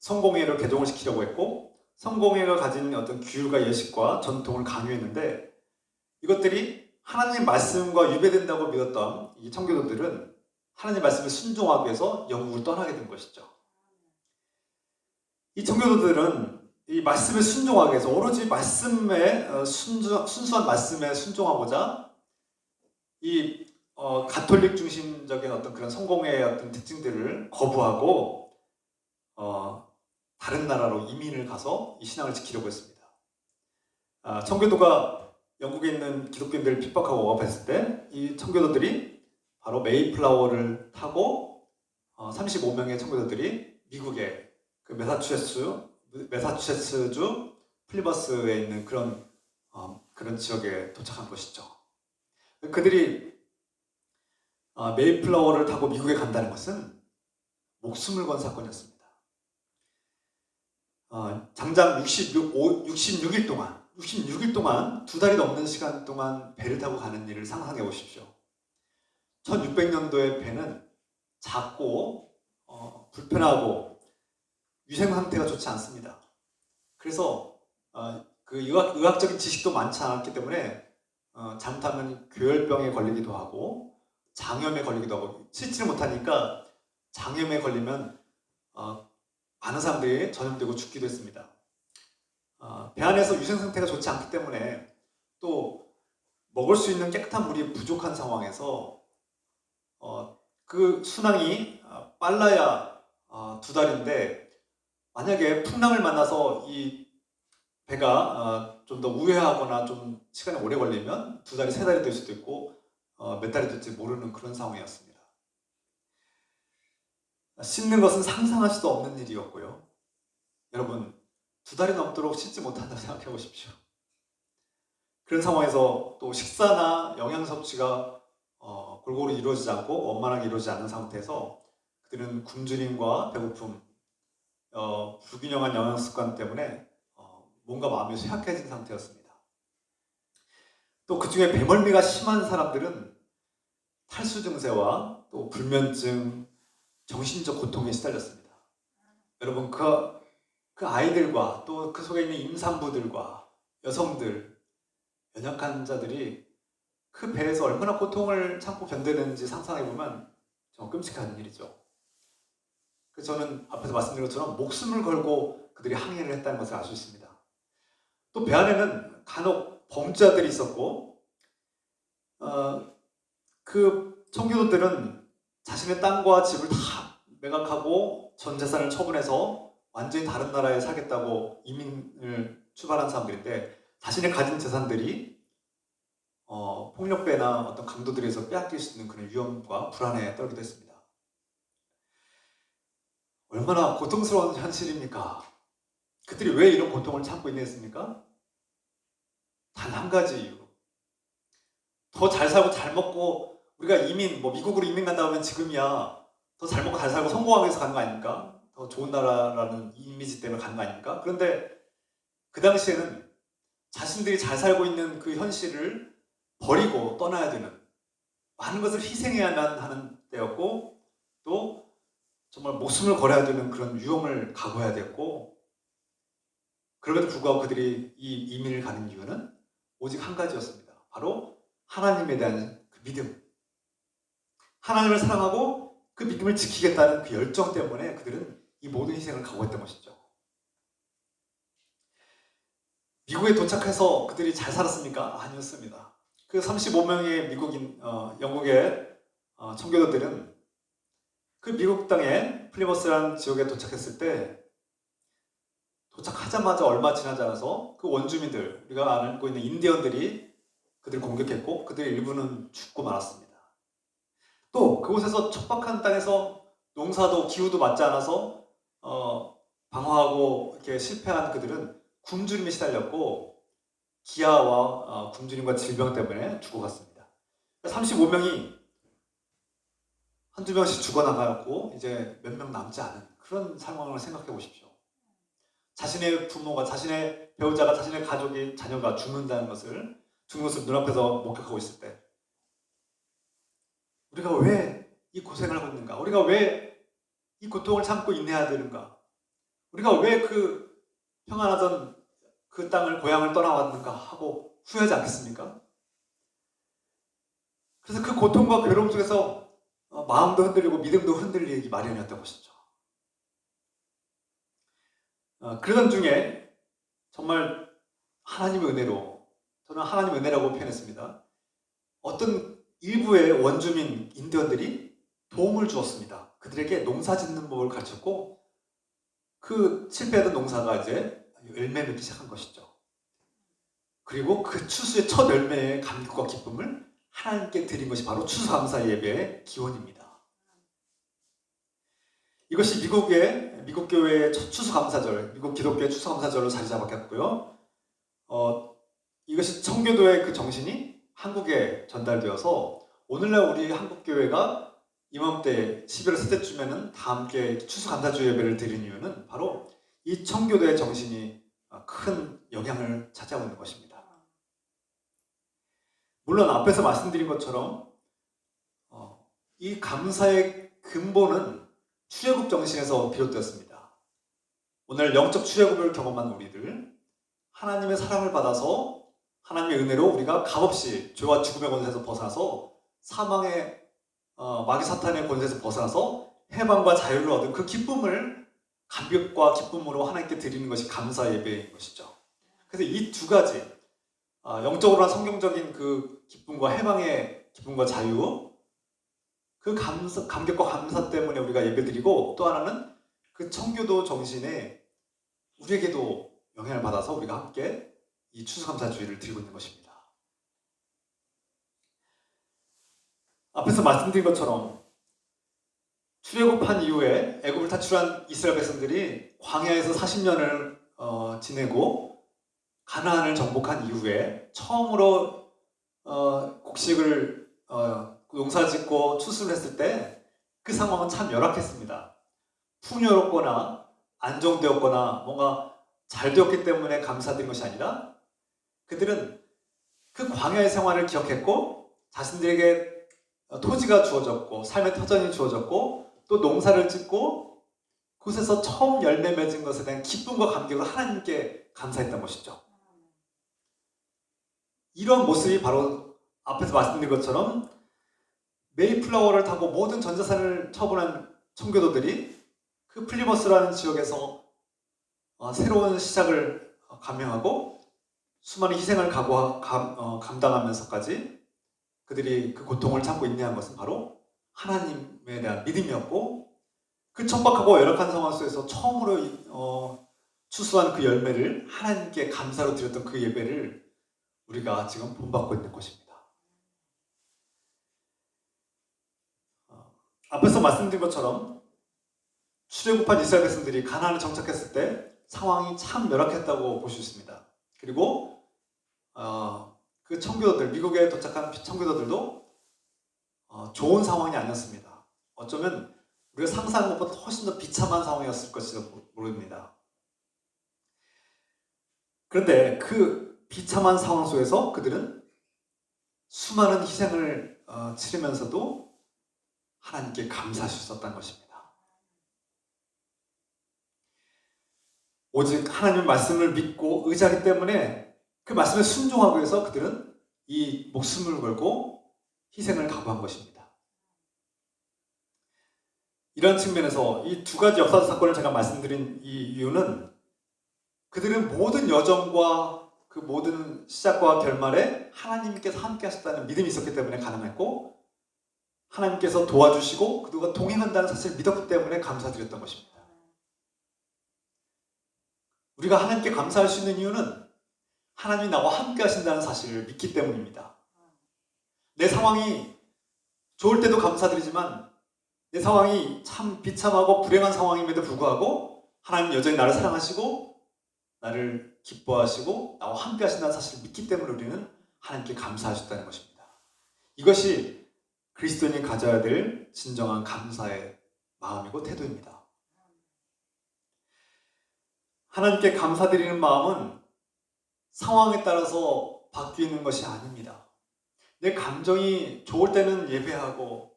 성공회를 개종을 시키려고 했고 성공회가 가진 어떤 규율과 예식과 전통을 강요했는데 이것들이 하나님 말씀과 유배된다고 믿었던 이 청교도들은 하나님 말씀에 순종하기 위해서 영국을 떠나게 된 것이죠. 이 청교도들은 이 말씀에 순종하기 위해서 오로지 말씀에 순수한 말씀에 순종하고자 이 가톨릭 중심적인 어떤 그런 성공회의 어떤 특징들을 거부하고 다른 나라로 이민을 가서 이 신앙을 지키려고 했습니다. 청교도가 영국에 있는 기독교인들을 핍박하고 억압했을 때 이 청교도들이 바로 메이플라워를 타고 35명의 청교도들이 미국의 그 매사추세츠주 플리머스에 있는 그런 지역에 도착한 것이죠. 그들이 메이플라워를 타고 미국에 간다는 것은 목숨을 건 사건이었습니다. 장장 66일 동안 2달이 넘는 시간 동안 배를 타고 가는 일을 상상해 보십시오. 1600년도의 배는 작고 불편하고 위생 상태가 좋지 않습니다. 그래서 그 의학적인 지식도 많지 않았기 때문에 잘못하면 교열병에 걸리기도 하고 장염에 걸리기도 하고 씻지를 못하니까 장염에 걸리면 많은 사람들이 전염되고 죽기도 했습니다. 배 안에서 위생 상태가 좋지 않기 때문에 또 먹을 수 있는 깨끗한 물이 부족한 상황에서 그 순항이 빨라야 2달인데 만약에 풍랑을 만나서 이 배가 좀 더 우회하거나 좀 시간이 오래 걸리면 2달이 3달이 될 수도 있고 몇 달이 될지 모르는 그런 상황이었습니다. 씻는 것은 상상할 수도 없는 일이었고요. 여러분 2달이 넘도록 씻지 못한다고 생각해 보십시오. 그런 상황에서 또 식사나 영양 섭취가 골고루 이루어지지 않고 원만하게 이루어지지 않는 상태에서 그들은 굶주림과 배고픔, 불균형한 영양 습관 때문에 몸과 마음이 쇠약해진 상태였습니다. 또 그 중에 배멀미가 심한 사람들은 탈수 증세와 또 불면증, 정신적 고통에 시달렸습니다. 여러분 그 아이들과 또 그 속에 있는 임산부들과 여성들, 연약한 자들이 그 배에서 얼마나 고통을 참고 견뎌내는지 상상해보면 정말 끔찍한 일이죠. 그래서 저는 앞에서 말씀드린 것처럼 목숨을 걸고 그들이 항해를 했다는 것을 알 수 있습니다. 또 배 안에는 간혹 범죄자들이 있었고 그 청교도들은 자신의 땅과 집을 다 매각하고 전 재산을 처분해서 완전히 다른 나라에 살겠다고 이민을 출발한 사람들인데 자신의 가진 재산들이 폭력배나 어떤 강도들에서 빼앗길 수 있는 그런 위험과 불안에 떨기도 했습니다. 얼마나 고통스러운 현실입니까? 그들이 왜 이런 고통을 참고 있겠습니까? 단 한 가지 이유. 더 잘 살고 잘 먹고 우리가 이민, 뭐 미국으로 이민 간다 하면 지금이야 더 잘 먹고 잘 살고 성공하기 위해서 가는 거 아닙니까? 더 좋은 나라라는 이미지 때문에 가는 거 아닙니까? 그런데 그 당시에는 자신들이 잘 살고 있는 그 현실을 버리고 떠나야 되는, 많은 것을 희생해야만 하는 때였고, 또 정말 목숨을 걸어야 되는 그런 위험을 각오해야 됐고, 그럼에도 불구하고 그들이 이 이민을 가는 이유는 오직 한 가지였습니다. 바로 하나님에 대한 그 믿음, 하나님을 사랑하고 그 믿음을 지키겠다는 그 열정 때문에 그들은 이 모든 희생을 각오했던 것이죠. 미국에 도착해서 그들이 잘 살았습니까? 아니었습니다. 그 35명의 미국인, 영국의 청교도들은 그 미국 땅에 플리머스라는 지역에 도착했을 때, 도착하자마자 얼마 지나지 않아서 그 원주민들, 우리가 알고 있는 인디언들이 그들을 공격했고 그들의 일부는 죽고 말았습니다. 또 그곳에서 척박한 땅에서 농사도 기후도 맞지 않아서 방황하고 이렇게 실패한 그들은 굶주림에 시달렸고 기아와 굶주림과 질병 때문에 죽어갔습니다. 35명이 한두 명씩 죽어나가고 이제 몇 명 남지 않은 그런 상황을 생각해 보십시오. 자신의 부모가, 자신의 배우자가, 자신의 가족이, 자녀가 죽는 것을 눈앞에서 목격하고 있을 때 우리가 왜 이 고생을 하고 있는가? 우리가 왜 이 고통을 참고 인내해야 되는가? 우리가 왜 그 평안하던 그 땅을, 고향을 떠나왔는가 하고 후회하지 않겠습니까? 그래서 그 고통과 괴로움 속에서 마음도 흔들리고 믿음도 흔들리기 마련이었던 것이죠. 그러던 중에 정말 하나님의 은혜로, 저는 하나님의 은혜라고 표현했습니다. 어떤 일부의 원주민 인디언들이 도움을 주었습니다. 그들에게 농사 짓는 법을 가르쳤고 그 실패하던 농사가 이제 열매 맺기 시작한 것이죠. 그리고 그 추수의 첫 열매의 감격과 기쁨을 하나님께 드린 것이 바로 추수감사 예배의 기원입니다. 이것이 미국 교회의 첫 추수감사절, 미국 기독교의 추수감사절로 자리 잡았고요. 이것이 청교도의 그 정신이 한국에 전달되어서 오늘날 우리 한국 교회가 이맘때 11월 셋째 주면은 다 함께 추수감사주 예배를 드리는 이유는 바로 이 청교도의 정신이 큰 영향을 차지하고 있는 것입니다. 물론 앞에서 말씀드린 것처럼 이 감사의 근본은 출애굽 정신에서 비롯되었습니다. 오늘 영적 출애굽을 경험한 우리들, 하나님의 사랑을 받아서 하나님의 은혜로 우리가 값없이 죄와 죽음의 권세에서 벗어나서 사망의 마귀 사탄의 권세에서 벗어나서 해방과 자유를 얻은 그 기쁨을 감격과 기쁨으로 하나님께 드리는 것이 감사 예배인 것이죠. 그래서 이 두 가지, 영적으로나 성경적인 그 기쁨과 해방의 기쁨과 자유, 그 감격과 감사 때문에 우리가 예배드리고, 또 하나는 그 청교도 정신에 우리에게도 영향을 받아서 우리가 함께 이 추수감사주의를 드리고 있는 것입니다. 앞에서 말씀드린 것처럼 출애굽한 이후에 애굽을 탈출한 이스라엘 백성들이 광야에서 40년을 지내고 가나안을 정복한 이후에 처음으로 곡식을 농사짓고 추수를 했을 때 그 상황은 참 열악했습니다. 풍요롭거나 안정되었거나 뭔가 잘 되었기 때문에 감사드린 것이 아니라 그들은 그 광야의 생활을 기억했고 자신들에게 토지가 주어졌고 삶의 터전이 주어졌고 또 농사를 짓고 그곳에서 처음 열매 맺은 것에 대한 기쁨과 감격을 하나님께 감사했던 것이죠. 이런 모습이 바로 앞에서 말씀드린 것처럼 메이플라워를 타고 모든 전 재산을 처분한 청교도들이 그 플리머스라는 지역에서 새로운 시작을 감행하고 수많은 희생을 감당하면서까지 그들이 그 고통을 참고 인내한 것은 바로 하나님에 대한 믿음이었고, 그 척박하고 열악한 상황 속에서 처음으로 추수한 그 열매를 하나님께 감사로 드렸던 그 예배를 우리가 지금 본받고 있는 것입니다. 앞에서 말씀드린 것처럼 출애굽한 이스라엘 백성들이 가나안에 정착했을 때 상황이 참 열악했다고 볼 수 있습니다. 그리고 그 청교도들, 미국에 도착한 청교도들도 좋은 상황이 아니었습니다. 어쩌면 우리가 상상한 것보다 훨씬 더 비참한 상황이었을 것일지도 모릅니다. 그런데 그 비참한 상황 속에서 그들은 수많은 희생을 치르면서도 하나님께 감사할 수 있었다는 것입니다. 오직 하나님의 말씀을 믿고 의지하기 때문에 그 말씀에 순종하기 위해서 그들은 이 목숨을 걸고 희생을 각오한 것입니다. 이런 측면에서 이 두 가지 역사 사건을 제가 말씀드린 이 이유는 그들은 모든 여정과 그 모든 시작과 결말에 하나님께서 함께 하셨다는 믿음이 있었기 때문에 가능했고, 하나님께서 도와주시고 그들과 동행한다는 사실을 믿었기 때문에 감사드렸던 것입니다. 우리가 하나님께 감사할 수 있는 이유는 하나님이 나와 함께 하신다는 사실을 믿기 때문입니다. 내 상황이 좋을 때도 감사드리지만 내 상황이 참 비참하고 불행한 상황임에도 불구하고 하나님 여전히 나를 사랑하시고 나를 기뻐하시고 나와 함께 하신다는 사실을 믿기 때문에 우리는 하나님께 감사하셨다는 것입니다. 이것이 그리스도인이 가져야 될 진정한 감사의 마음이고 태도입니다. 하나님께 감사드리는 마음은 상황에 따라서 바뀌는 것이 아닙니다. 내 감정이 좋을 때는 예배하고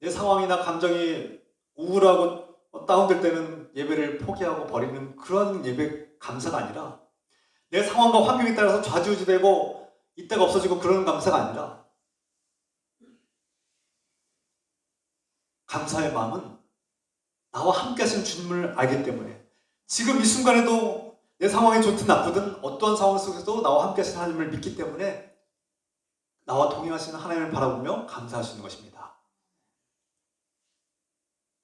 내 상황이나 감정이 우울하고 다운될 때는 예배를 포기하고 버리는 그런 예배 감사가 아니라, 내 상황과 환경에 따라서 좌지우지되고 이때가 없어지고 그런 감사가 아니라, 감사의 마음은 나와 함께 하시는 주님을 알기 때문에 지금 이 순간에도 내 상황이 좋든 나쁘든 어떠한 상황 속에서도 나와 함께 하시는 하나님을 믿기 때문에 나와 동행하시는 하나님을 바라보며 감사할 수 있는 것입니다.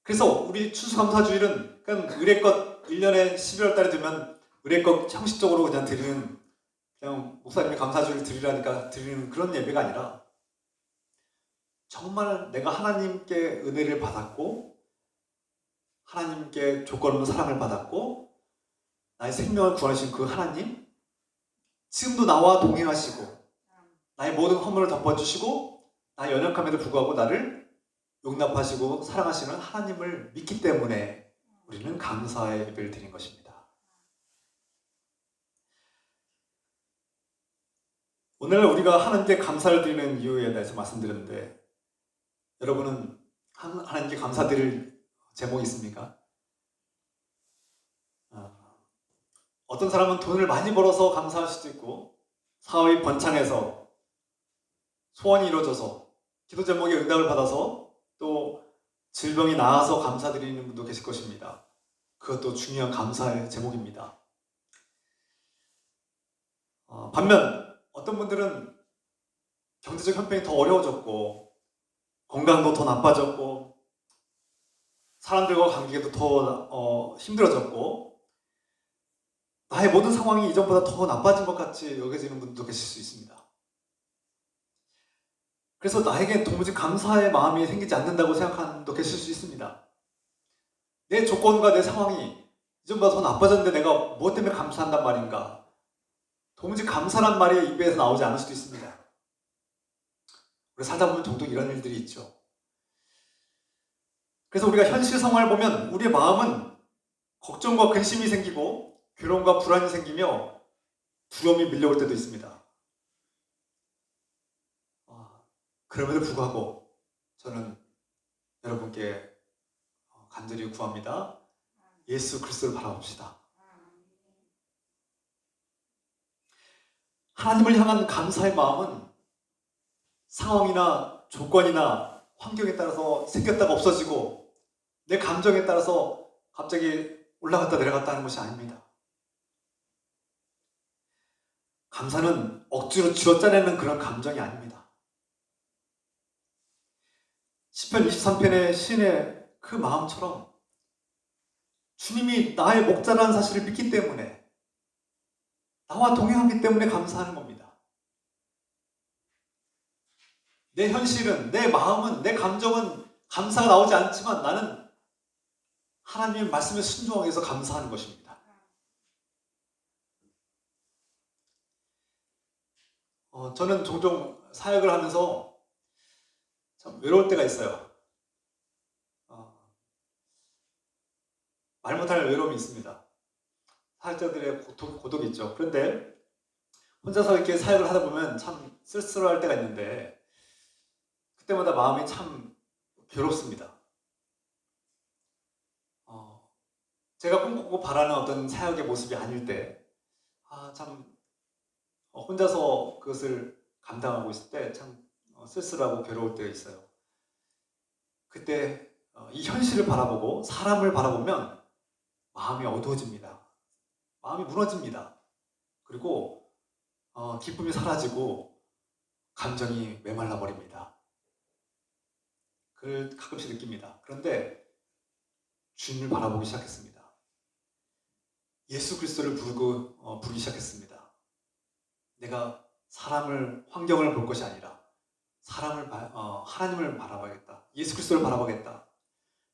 그래서 우리 추수감사주일은 그냥 의례껏 1년에 12월 달에 되면 의례껏 형식적으로 그냥 드리는, 그냥 목사님이 감사주일 드리라니까 드리는 그런 예배가 아니라, 정말 내가 하나님께 은혜를 받았고 하나님께 조건 없는 사랑을 받았고 나의 생명을 구하신 그 하나님, 지금도 나와 동행하시고 나의 모든 허물을 덮어주시고 나의 연약함에도 불구하고 나를 용납하시고 사랑하시는 하나님을 믿기 때문에 우리는 감사의 예배를 드린 것입니다. 오늘 우리가 하나님께 감사를 드리는 이유에 대해서 말씀드렸는데, 여러분은 하나님께 감사드릴 제목이 있습니까? 어떤 사람은 돈을 많이 벌어서 감사할 수도 있고, 사업이 번창해서 소원이 이루어져서 기도 제목의 응답을 받아서 또 질병이 나아서 감사드리는 분도 계실 것입니다. 그것도 중요한 감사의 제목입니다. 반면 어떤 분들은 경제적 형편이 더 어려워졌고 건강도 더 나빠졌고 사람들과 관계도 더 힘들어졌고 나의 모든 상황이 이전보다 더 나빠진 것 같이 여겨지는 분도 계실 수 있습니다. 그래서 나에게 도무지 감사의 마음이 생기지 않는다고 생각하는 분도 계실 수 있습니다. 내 조건과 내 상황이 이전보다 더 나빠졌는데 내가 무엇 때문에 감사한단 말인가? 도무지 감사란 말이 입에서 나오지 않을 수도 있습니다. 우리 살다 보면 종종 이런 일들이 있죠. 그래서 우리가 현실 상황을 보면 우리의 마음은 걱정과 근심이 생기고 괴로움과 불안이 생기며 두려움이 밀려올 때도 있습니다. 그럼에도 불구하고 저는 여러분께 간절히 구합니다. 예수 그리스도를 바라봅시다. 하나님을 향한 감사의 마음은 상황이나 조건이나 환경에 따라서 생겼다가 없어지고 내 감정에 따라서 갑자기 올라갔다 내려갔다 하는 것이 아닙니다. 감사는 억지로 쥐어짜내는 그런 감정이 아닙니다. 시편 23편의 시인의 그 마음처럼 주님이 나의 목자라는 사실을 믿기 때문에 나와 동행하기 때문에 감사하는 겁니다. 내 현실은, 내 마음은, 내 감정은 감사가 나오지 않지만 나는 하나님의 말씀에 순종하기 위해서 감사하는 것입니다. 저는 종종 사역을 하면서 참 외로울 때가 있어요. 말 못할 외로움이 있습니다. 사역자들의 고독이 있죠. 그런데 혼자서 이렇게 사역을 하다 보면 참 쓸쓸할 때가 있는데 그때마다 마음이 참 괴롭습니다. 제가 꿈꾸고 바라는 어떤 사역의 모습이 아닐 때, 참 혼자서 그것을 감당하고 있을 때 참 쓸쓸하고 괴로울 때가 있어요. 그때 이 현실을 바라보고 사람을 바라보면 마음이 어두워집니다. 마음이 무너집니다. 그리고 기쁨이 사라지고 감정이 메말라 버립니다. 그걸 가끔씩 느낍니다. 그런데 주님을 바라보기 시작했습니다. 예수 그리스도를 부르기 시작했습니다. 내가 사람을, 환경을 볼 것이 아니라 하나님을 바라봐야겠다. 예수 그리스도를 바라보겠다.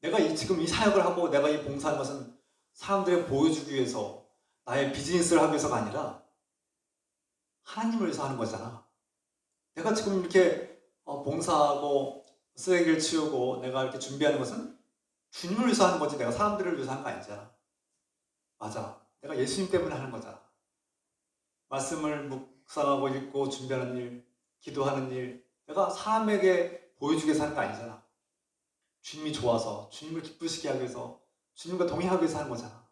내가 지금 이 사역을 하고 내가 이 봉사하는 것은 사람들에게 보여주기 위해서 나의 비즈니스를 하기 위해서가 아니라 하나님을 위해서 하는 거잖아. 내가 지금 이렇게 봉사하고 쓰레기를 치우고 내가 이렇게 준비하는 것은 주님을 위해서 하는 거지 내가 사람들을 위해서 하는 거 아니잖아. 맞아. 내가 예수님 때문에 하는 거잖아. 말씀을 묵상하고 읽고 준비하는 일, 기도하는 일, 내가 사람에게 보여주기 위해서 하는 거 아니잖아. 주님이 좋아서, 주님을 기쁘시게 하기 위해서, 주님과 동행하기 위해서 하는 거잖아.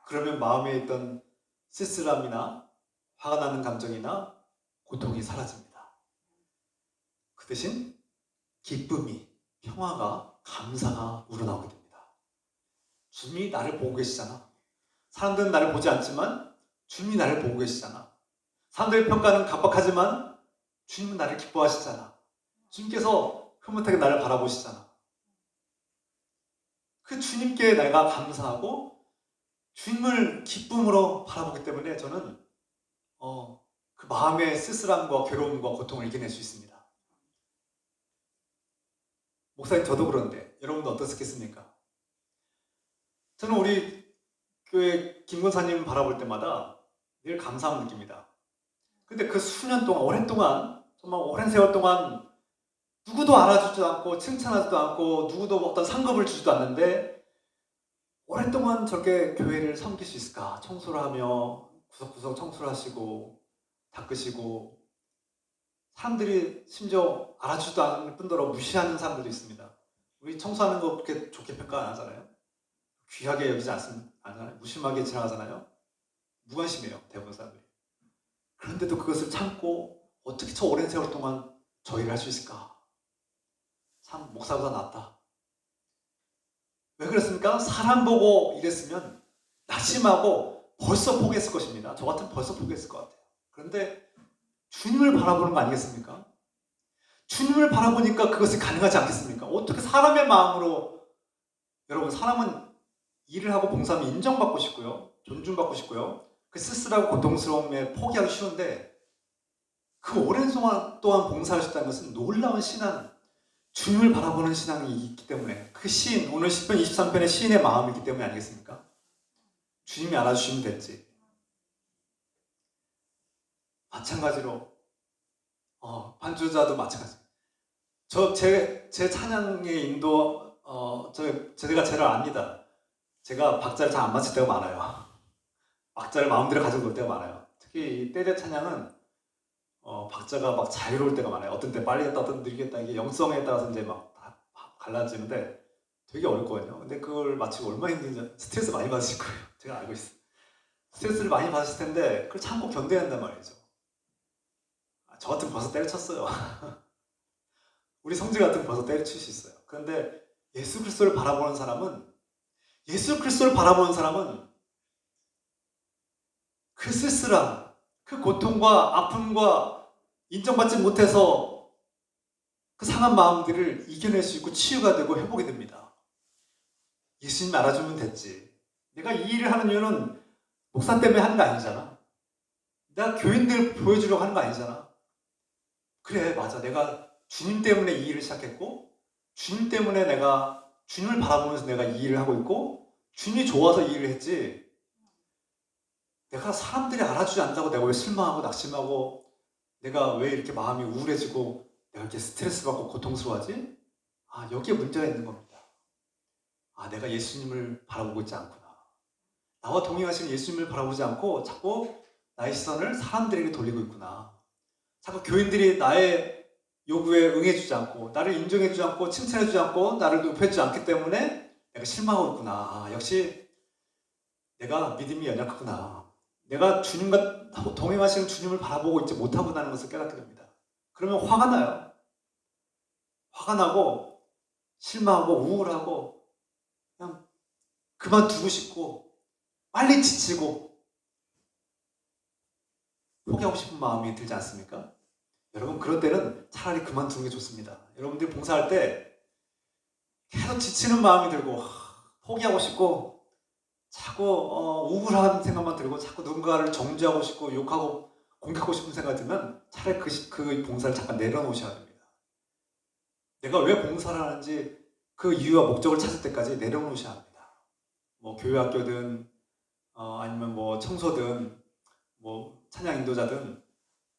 그러면 마음에 있던 쓸쓸함이나 화가 나는 감정이나 고통이 사라집니다. 그 대신 기쁨이, 평화가, 감사가 우러나오게 됩니다. 주님이 나를 보고 계시잖아. 사람들은 나를 보지 않지만 주님이 나를 보고 계시잖아. 사람들의 평가는 각박하지만 주님은 나를 기뻐하시잖아. 주님께서 흐뭇하게 나를 바라보시잖아. 그 주님께 내가 감사하고 주님을 기쁨으로 바라보기 때문에 저는 그 마음의 쓸쓸함과 괴로움과 고통을 이겨낼 수 있습니다. 목사님 저도 그런데 여러분도 어떻겠습니까? 저는 우리 교회 김권사님 바라볼 때마다 늘 감사함을 느낍니다. 근데 그 수년 동안, 오랫동안, 정말 오랜 세월 동안 누구도 알아주지도 않고 칭찬하지도 않고 누구도 어떤 상급을 주지도 않는데 오랫동안 저렇게 교회를 섬길 수 있을까? 청소를 하며 구석구석 청소를 하시고 닦으시고 사람들이 심지어 알아주지도 않을 뿐더러 무시하는 사람들도 있습니다. 우리 청소하는 거 그렇게 좋게 평가 안 하잖아요. 귀하게 여기지 않잖아요. 무심하게 지나가잖아요. 무관심해요. 대부분 사람들이. 그런데도 그것을 참고 어떻게 저 오랜 세월 동안 저 일을 할 수 있을까? 참 목사보다 낫다. 왜 그랬습니까? 사람 보고 일했으면 낙심하고 벌써 포기했을 것입니다. 저 같으면 벌써 포기했을 것 같아요. 그런데 주님을 바라보는 거 아니겠습니까? 주님을 바라보니까 그것이 가능하지 않겠습니까? 어떻게 사람의 마음으로 여러분 사람은 일을 하고 봉사하면 인정받고 싶고요. 존중받고 싶고요. 그 쓸쓸하고 고통스러움에 포기하기 쉬운데 그 오랜 동안 봉사하셨다는 것은 놀라운 신앙, 주님을 바라보는 신앙이 있기 때문에 그 시인, 오늘 10편 23편의 시인의 마음이기 때문에 아니겠습니까? 주님이 알아주시면 됐지. 마찬가지로 반주자도 마찬가지. 제 찬양의 인도 제가 제일 압니다. 제가 박자를 잘 안 맞출 때가 많아요. 박자를 마음대로 가지고 놀 때가 많아요. 특히 이 때제 찬양은 박자가 막 자유로울 때가 많아요. 어떤 때 빨리 했다, 어떤 때 느리게 했다. 이게 영성에 따라서 이제 막 갈라지는데 되게 어렵거든요. 근데 그걸 마치고 얼마나 힘든지 스트레스 많이 받으실 거예요. 제가 알고 있어요. 스트레스를 많이 받으실 텐데 그걸 참고 견뎌야 한단 말이죠. 저 같으면 벌써 때려쳤어요. 우리 성지 같으면 벌써 때려칠 수 있어요. 그런데 예수 그리스도를 바라보는 사람은 그 쓸쓸함, 그 고통과 아픔과 인정받지 못해서 그 상한 마음들을 이겨낼 수 있고 치유가 되고 회복이 됩니다. 예수님 알아주면 됐지. 내가 이 일을 하는 이유는 목사 때문에 하는 거 아니잖아. 내가 교인들 보여주려고 하는 거 아니잖아. 그래, 맞아. 내가 주님 때문에 이 일을 시작했고 주님 때문에 내가 주님을 바라보면서 내가 이 일을 하고 있고 주님이 좋아서 이 일을 했지. 내가 사람들이 알아주지 않는다고 내가 왜 실망하고 낙심하고 내가 왜 이렇게 마음이 우울해지고 내가 이렇게 스트레스 받고 고통스러워하지? 여기에 문제가 있는 겁니다. 내가 예수님을 바라보고 있지 않구나. 나와 동행하시는 예수님을 바라보지 않고 자꾸 나의 시선을 사람들에게 돌리고 있구나. 자꾸 교인들이 나의 요구에 응해주지 않고 나를 인정해주지 않고 칭찬해주지 않고 나를 높여주지 않기 때문에 내가 실망하고 있구나. 역시 내가 믿음이 연약하구나. 내가 주님과 동행하시는 주님을 바라보고 있지 못하구나는 것을 깨닫게 됩니다. 그러면 화가 나요. 화가 나고 실망하고 우울하고 그냥 그만두고 싶고 빨리 지치고 포기하고 싶은 마음이 들지 않습니까? 여러분 그럴 때는 차라리 그만두는 게 좋습니다. 여러분들이 봉사할 때 계속 지치는 마음이 들고 포기하고 싶고 자꾸 우울한 생각만 들고 자꾸 누군가를 정죄하고 싶고 욕하고 공격하고 싶은 생각이 들면 차라리 그 봉사를 잠깐 내려놓으셔야 됩니다. 내가 왜 봉사를 하는지 그 이유와 목적을 찾을 때까지 내려놓으셔야 합니다. 뭐 교회학교든 아니면 뭐 청소든 뭐 찬양 인도자든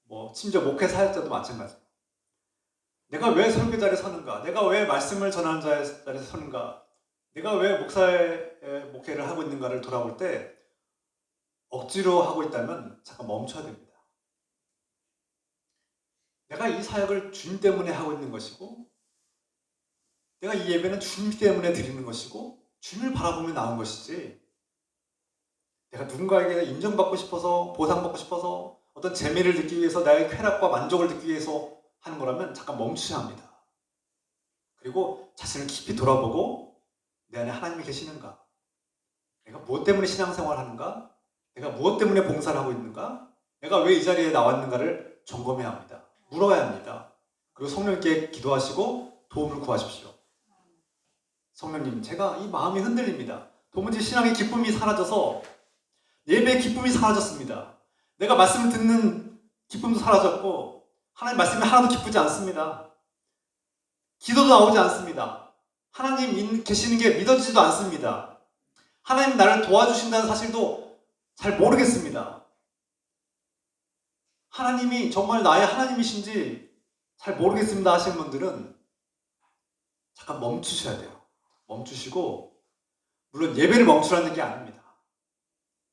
뭐 심지어 목회 사역자도 마찬가지예요. 내가 왜 설교 자리에 서는가? 내가 왜 말씀을 전하는 자리에 서는가? 내가 왜 목사의 목회를 하고 있는가를 돌아볼 때 억지로 하고 있다면 잠깐 멈춰야 됩니다. 내가 이 사역을 주님 때문에 하고 있는 것이고 내가 이 예배는 주님 때문에 드리는 것이고 주님을 바라보며 나온 것이지 내가 누군가에게 인정받고 싶어서 보상받고 싶어서 어떤 재미를 느끼기 위해서 나의 쾌락과 만족을 느끼기 위해서 하는 거라면 잠깐 멈추셔야 합니다. 그리고 자신을 깊이 돌아보고 내 안에 하나님이 계시는가? 내가 무엇 때문에 신앙생활을 하는가? 내가 무엇 때문에 봉사를 하고 있는가? 내가 왜 이 자리에 나왔는가를 점검해야 합니다. 물어야 합니다. 그리고 성령님께 기도하시고 도움을 구하십시오. 성령님, 제가 이 마음이 흔들립니다. 도무지 신앙의 기쁨이 사라져서 예배의 기쁨이 사라졌습니다. 내가 말씀을 듣는 기쁨도 사라졌고 하나님 말씀이 하나도 기쁘지 않습니다. 기도도 나오지 않습니다. 하나님 계시는 게 믿어지지도 않습니다. 하나님 나를 도와주신다는 사실도 잘 모르겠습니다. 하나님이 정말 나의 하나님이신지 잘 모르겠습니다 하시는 분들은 잠깐 멈추셔야 돼요. 멈추시고 물론 예배를 멈추라는 게 아닙니다.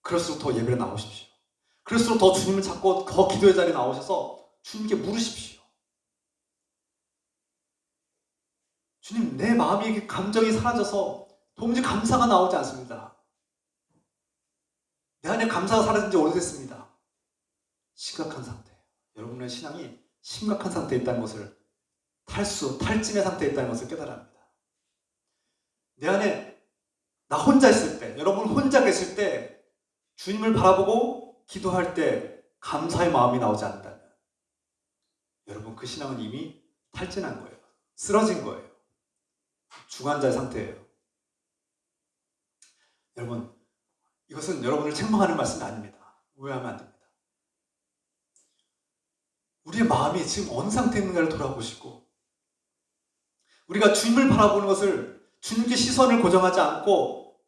그럴수록 더 예배를 나오십시오. 그럴수록 더 주님을 찾고 더 기도의 자리에 나오셔서 주님께 물으십시오. 주님, 내 마음이 감정이 사라져서 도무지 감사가 나오지 않습니다. 내 안에 감사가 사라진 지 오래됐습니다. 심각한 상태예요. 여러분의 신앙이 심각한 상태에 있다는 것을 탈진의 상태에 있다는 것을 깨달아야 합니다. 내 안에 나 혼자 있을 때, 여러분 혼자 계실 때 주님을 바라보고 기도할 때 감사의 마음이 나오지 않는다면 여러분 그 신앙은 이미 탈진한 거예요. 쓰러진 거예요. 중환자의 상태예요. 여러분 이것은 여러분을 책망하는 말씀이 아닙니다. 오해하면 안 됩니다. 우리의 마음이 지금 어느 상태에 있는가를 돌아보시고 우리가 주님을 바라보는 것을 주님께 시선을 고정하지 않고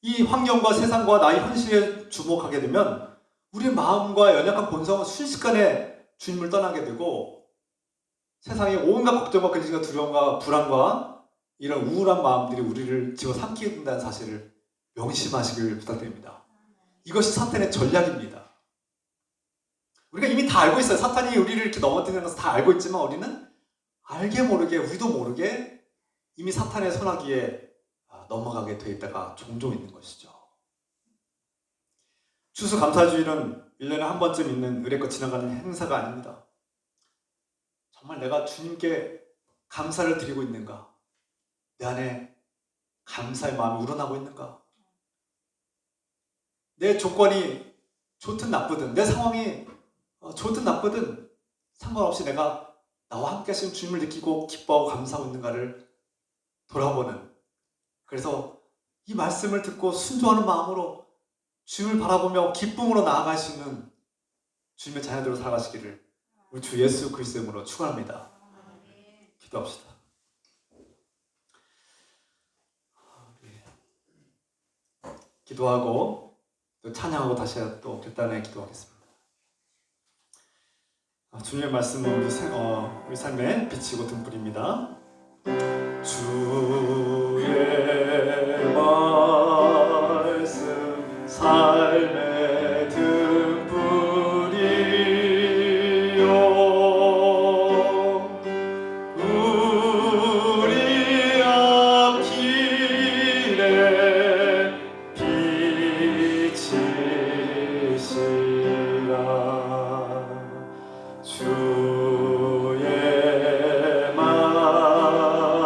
이 환경과 세상과 나의 현실에 주목하게 되면 우리의 마음과 연약한 본성은 순식간에 주님을 떠나게 되고 세상의 온갖 걱정과 근심과 두려움과 불안과 이런 우울한 마음들이 우리를 집어삼키게 된다는 사실을 명심하시길 부탁드립니다. 이것이 사탄의 전략입니다. 우리가 이미 다 알고 있어요. 사탄이 우리를 이렇게 넘어뜨리는 것을 다 알고 있지만 우리는 알게 모르게 우리도 모르게 이미 사탄의 손아귀에 넘어가게 돼 있다가 종종 있는 것이죠. 추수감사주일은 1년에 한 번쯤 있는 의례껏 지나가는 행사가 아닙니다. 정말 내가 주님께 감사를 드리고 있는가? 내 안에 감사의 마음이 우러나고 있는가? 내 조건이 좋든 나쁘든 내 상황이 좋든 나쁘든 상관없이 내가 나와 함께 하신 주님을 느끼고 기뻐하고 감사하고 있는가를 돌아보는, 그래서 이 말씀을 듣고 순종하는 마음으로 주님을 바라보며 기쁨으로 나아갈 수 있는 주님의 자녀들로 살아가시기를 우리 주 예수 그리스도의 이름으로 축원합니다. 기도합시다. 기도하고 또 찬양하고 다시 또 결단에 기도하겠습니다. 주님의 말씀은 우리 삶에 비치고 등불입니다. 주의 말씀 삶의 등불이요 우리 앞길에 비치시라. 주의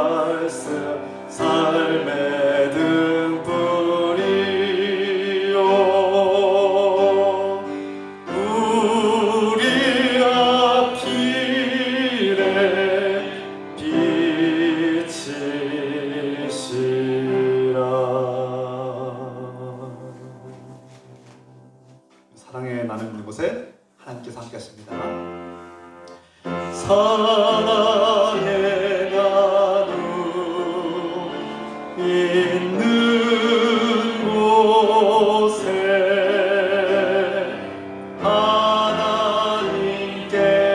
말씀 삶의 등불이요 우리 앞길에 비치시라. 사랑의 나눔 있는 곳에 하나님께서 함께 하십니다. 사랑의 나눔 있는 곳에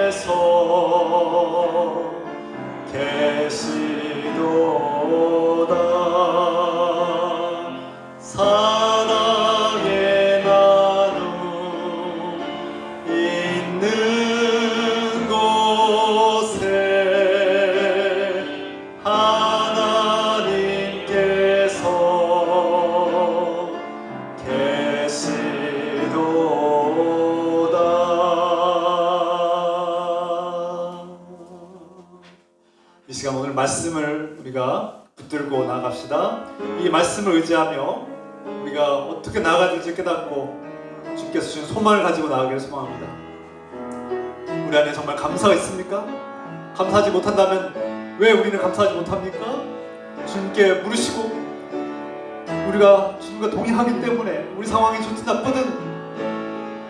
하나님께서 계시도다. 사랑의 나눔 있는 곳에 하나님께서 계시도다. 이 시간 오늘 말씀을 우리가 붙들고 나아갑시다. 이 말씀을 의지하며 우리가 어떻게 나아가야 될지 깨닫고 주께서 주신 소망을 가지고 나아가기를 소망합니다. 우리 안에 정말 감사가 있습니까? 감사하지 못한다면 왜 우리는 감사하지 못합니까? 주님께 물으시고 우리가 주님과 동행하기 때문에 우리 상황이 좋든 나쁘든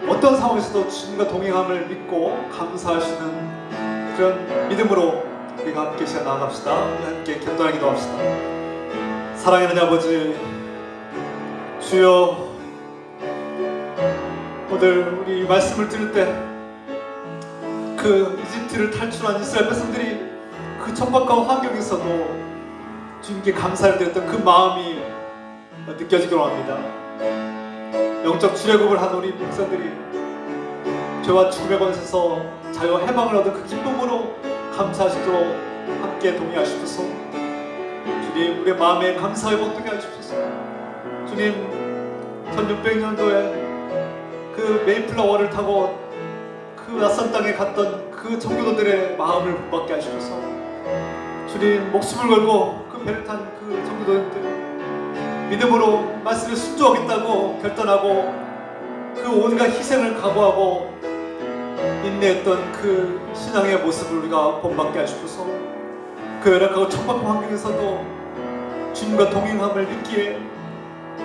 어떤 상황에서도 주님과 동행함을 믿고 감사할 수 있는 그런 믿음으로 우리가 함께 시간 나아갑시다. 우리 함께 견단하게 기도합시다. 사랑하는 아버지 주여, 오늘 우리 말씀을 들을 때 그 이집트를 탈출한 이스라엘 백성들이 그 척박한 환경에서도 주님께 감사를 드렸던 그 마음이 느껴지기로 합니다. 영적 출애굽을 한 우리 백성들이 죄와 죽음의 권세에서 자유와 해방을 얻은 그 기쁨으로 감사하시도록 함께 동의하시옵소서. 주님, 우리의 마음에 감사의 복되게 하시옵소서. 주님, 1600년도에 그 메이플라워를 타고 그 낯선 땅에 갔던 그 청교도들의 마음을 복받게 하시옵소서. 주님, 목숨을 걸고 그 배를 탄 그 청교도들 믿음으로 말씀에 순종하겠다고 결단하고 그 온갖 희생을 각오하고 인내했던 그 신앙의 모습을 우리가 본받게 하시옵소서. 그 열악하고 척박한 환경에서도 주님과 동행함을 믿기에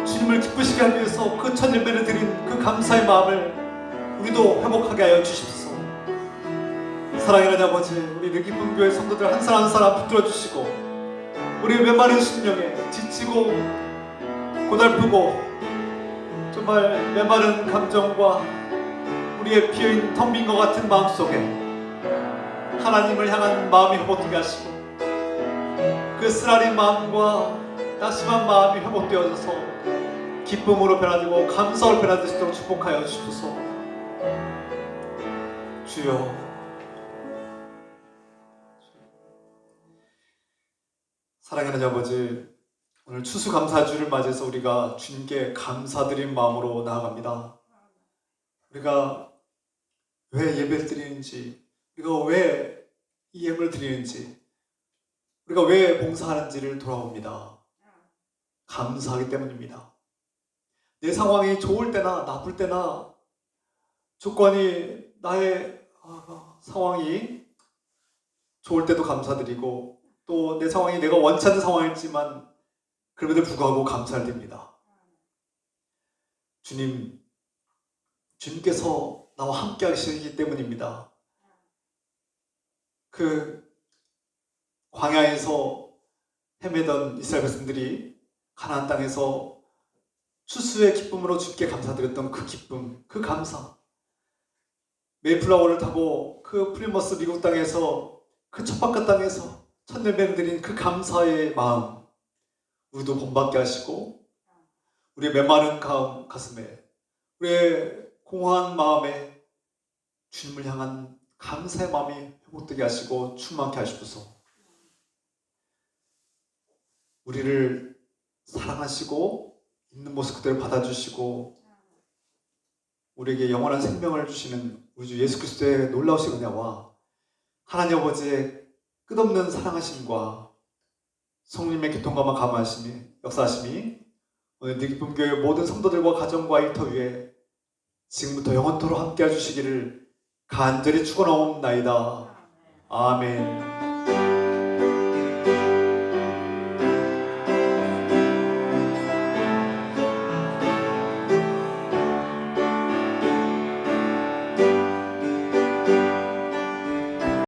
주님을 기쁘시게 하기 위해서 그 첫 예배를 드린 그 감사의 마음을 우리도 회복하게 하여 주십소서. 사랑하는 아버지, 우리 느기쁜 교회 성도들 한 사람 한 사람 붙들어 주시고 우리의 메마른 심령에 지치고 고달프고 정말 메마른 감정과 우리의 비어있는 텅 빈 것 같은 마음속에 하나님을 향한 마음이 회복되게 하시고 그 쓰라린 마음과 낙심한 마음이 회복되어져서 기쁨으로 변화되고 감사로 변화되시도록 축복하여 주시옵소서. 주여, 사랑하는 아버지, 오늘 추수감사주를 맞이해서 우리가 주님께 감사드린 마음으로 나아갑니다. 우리가 왜 예배를 드리는지, 우리가 왜 이 예물을 드리는지, 우리가 왜 봉사하는지를 돌아봅니다. 감사하기 때문입니다. 내 상황이 좋을 때나 나쁠 때나 조건이 나의 상황이 좋을 때도 감사드리고 또 내 상황이 내가 원치 않는 상황이지만 그럼에도 불구하고 감사를 드립니다. 주님께서 나와 함께 하시기 때문입니다. 그 광야에서 헤매던 이스라엘 백성들이 가나안 땅에서 추수의 기쁨으로 주께 감사드렸던 그 기쁨, 그 감사, 메이플라워를 타고 그 플리머스 미국 땅에서 그 첫 땅에서 첫 열매를 드린 그 감사의 마음 우리도 본받게 하시고 우리의 메마른 가슴에 우리의 공허한 마음에 주님을 향한 감사의 마음이 회복되게 하시고 충만케 하시옵소서. 우리를 사랑하시고 있는 모습 그대로 받아주시고 우리에게 영원한 생명을 주시는 우리 주 예수 그리스도의 놀라우신 은혜와 하나님 아버지의 끝없는 사랑하심과 성령님의 교통감화 감화하심이 역사하심이 오늘 느낌교회 모든 성도들과 가정과 일터 위에 지금부터 영원토록 함께 해주시기를 간절히 축원하옵나이다. 아멘.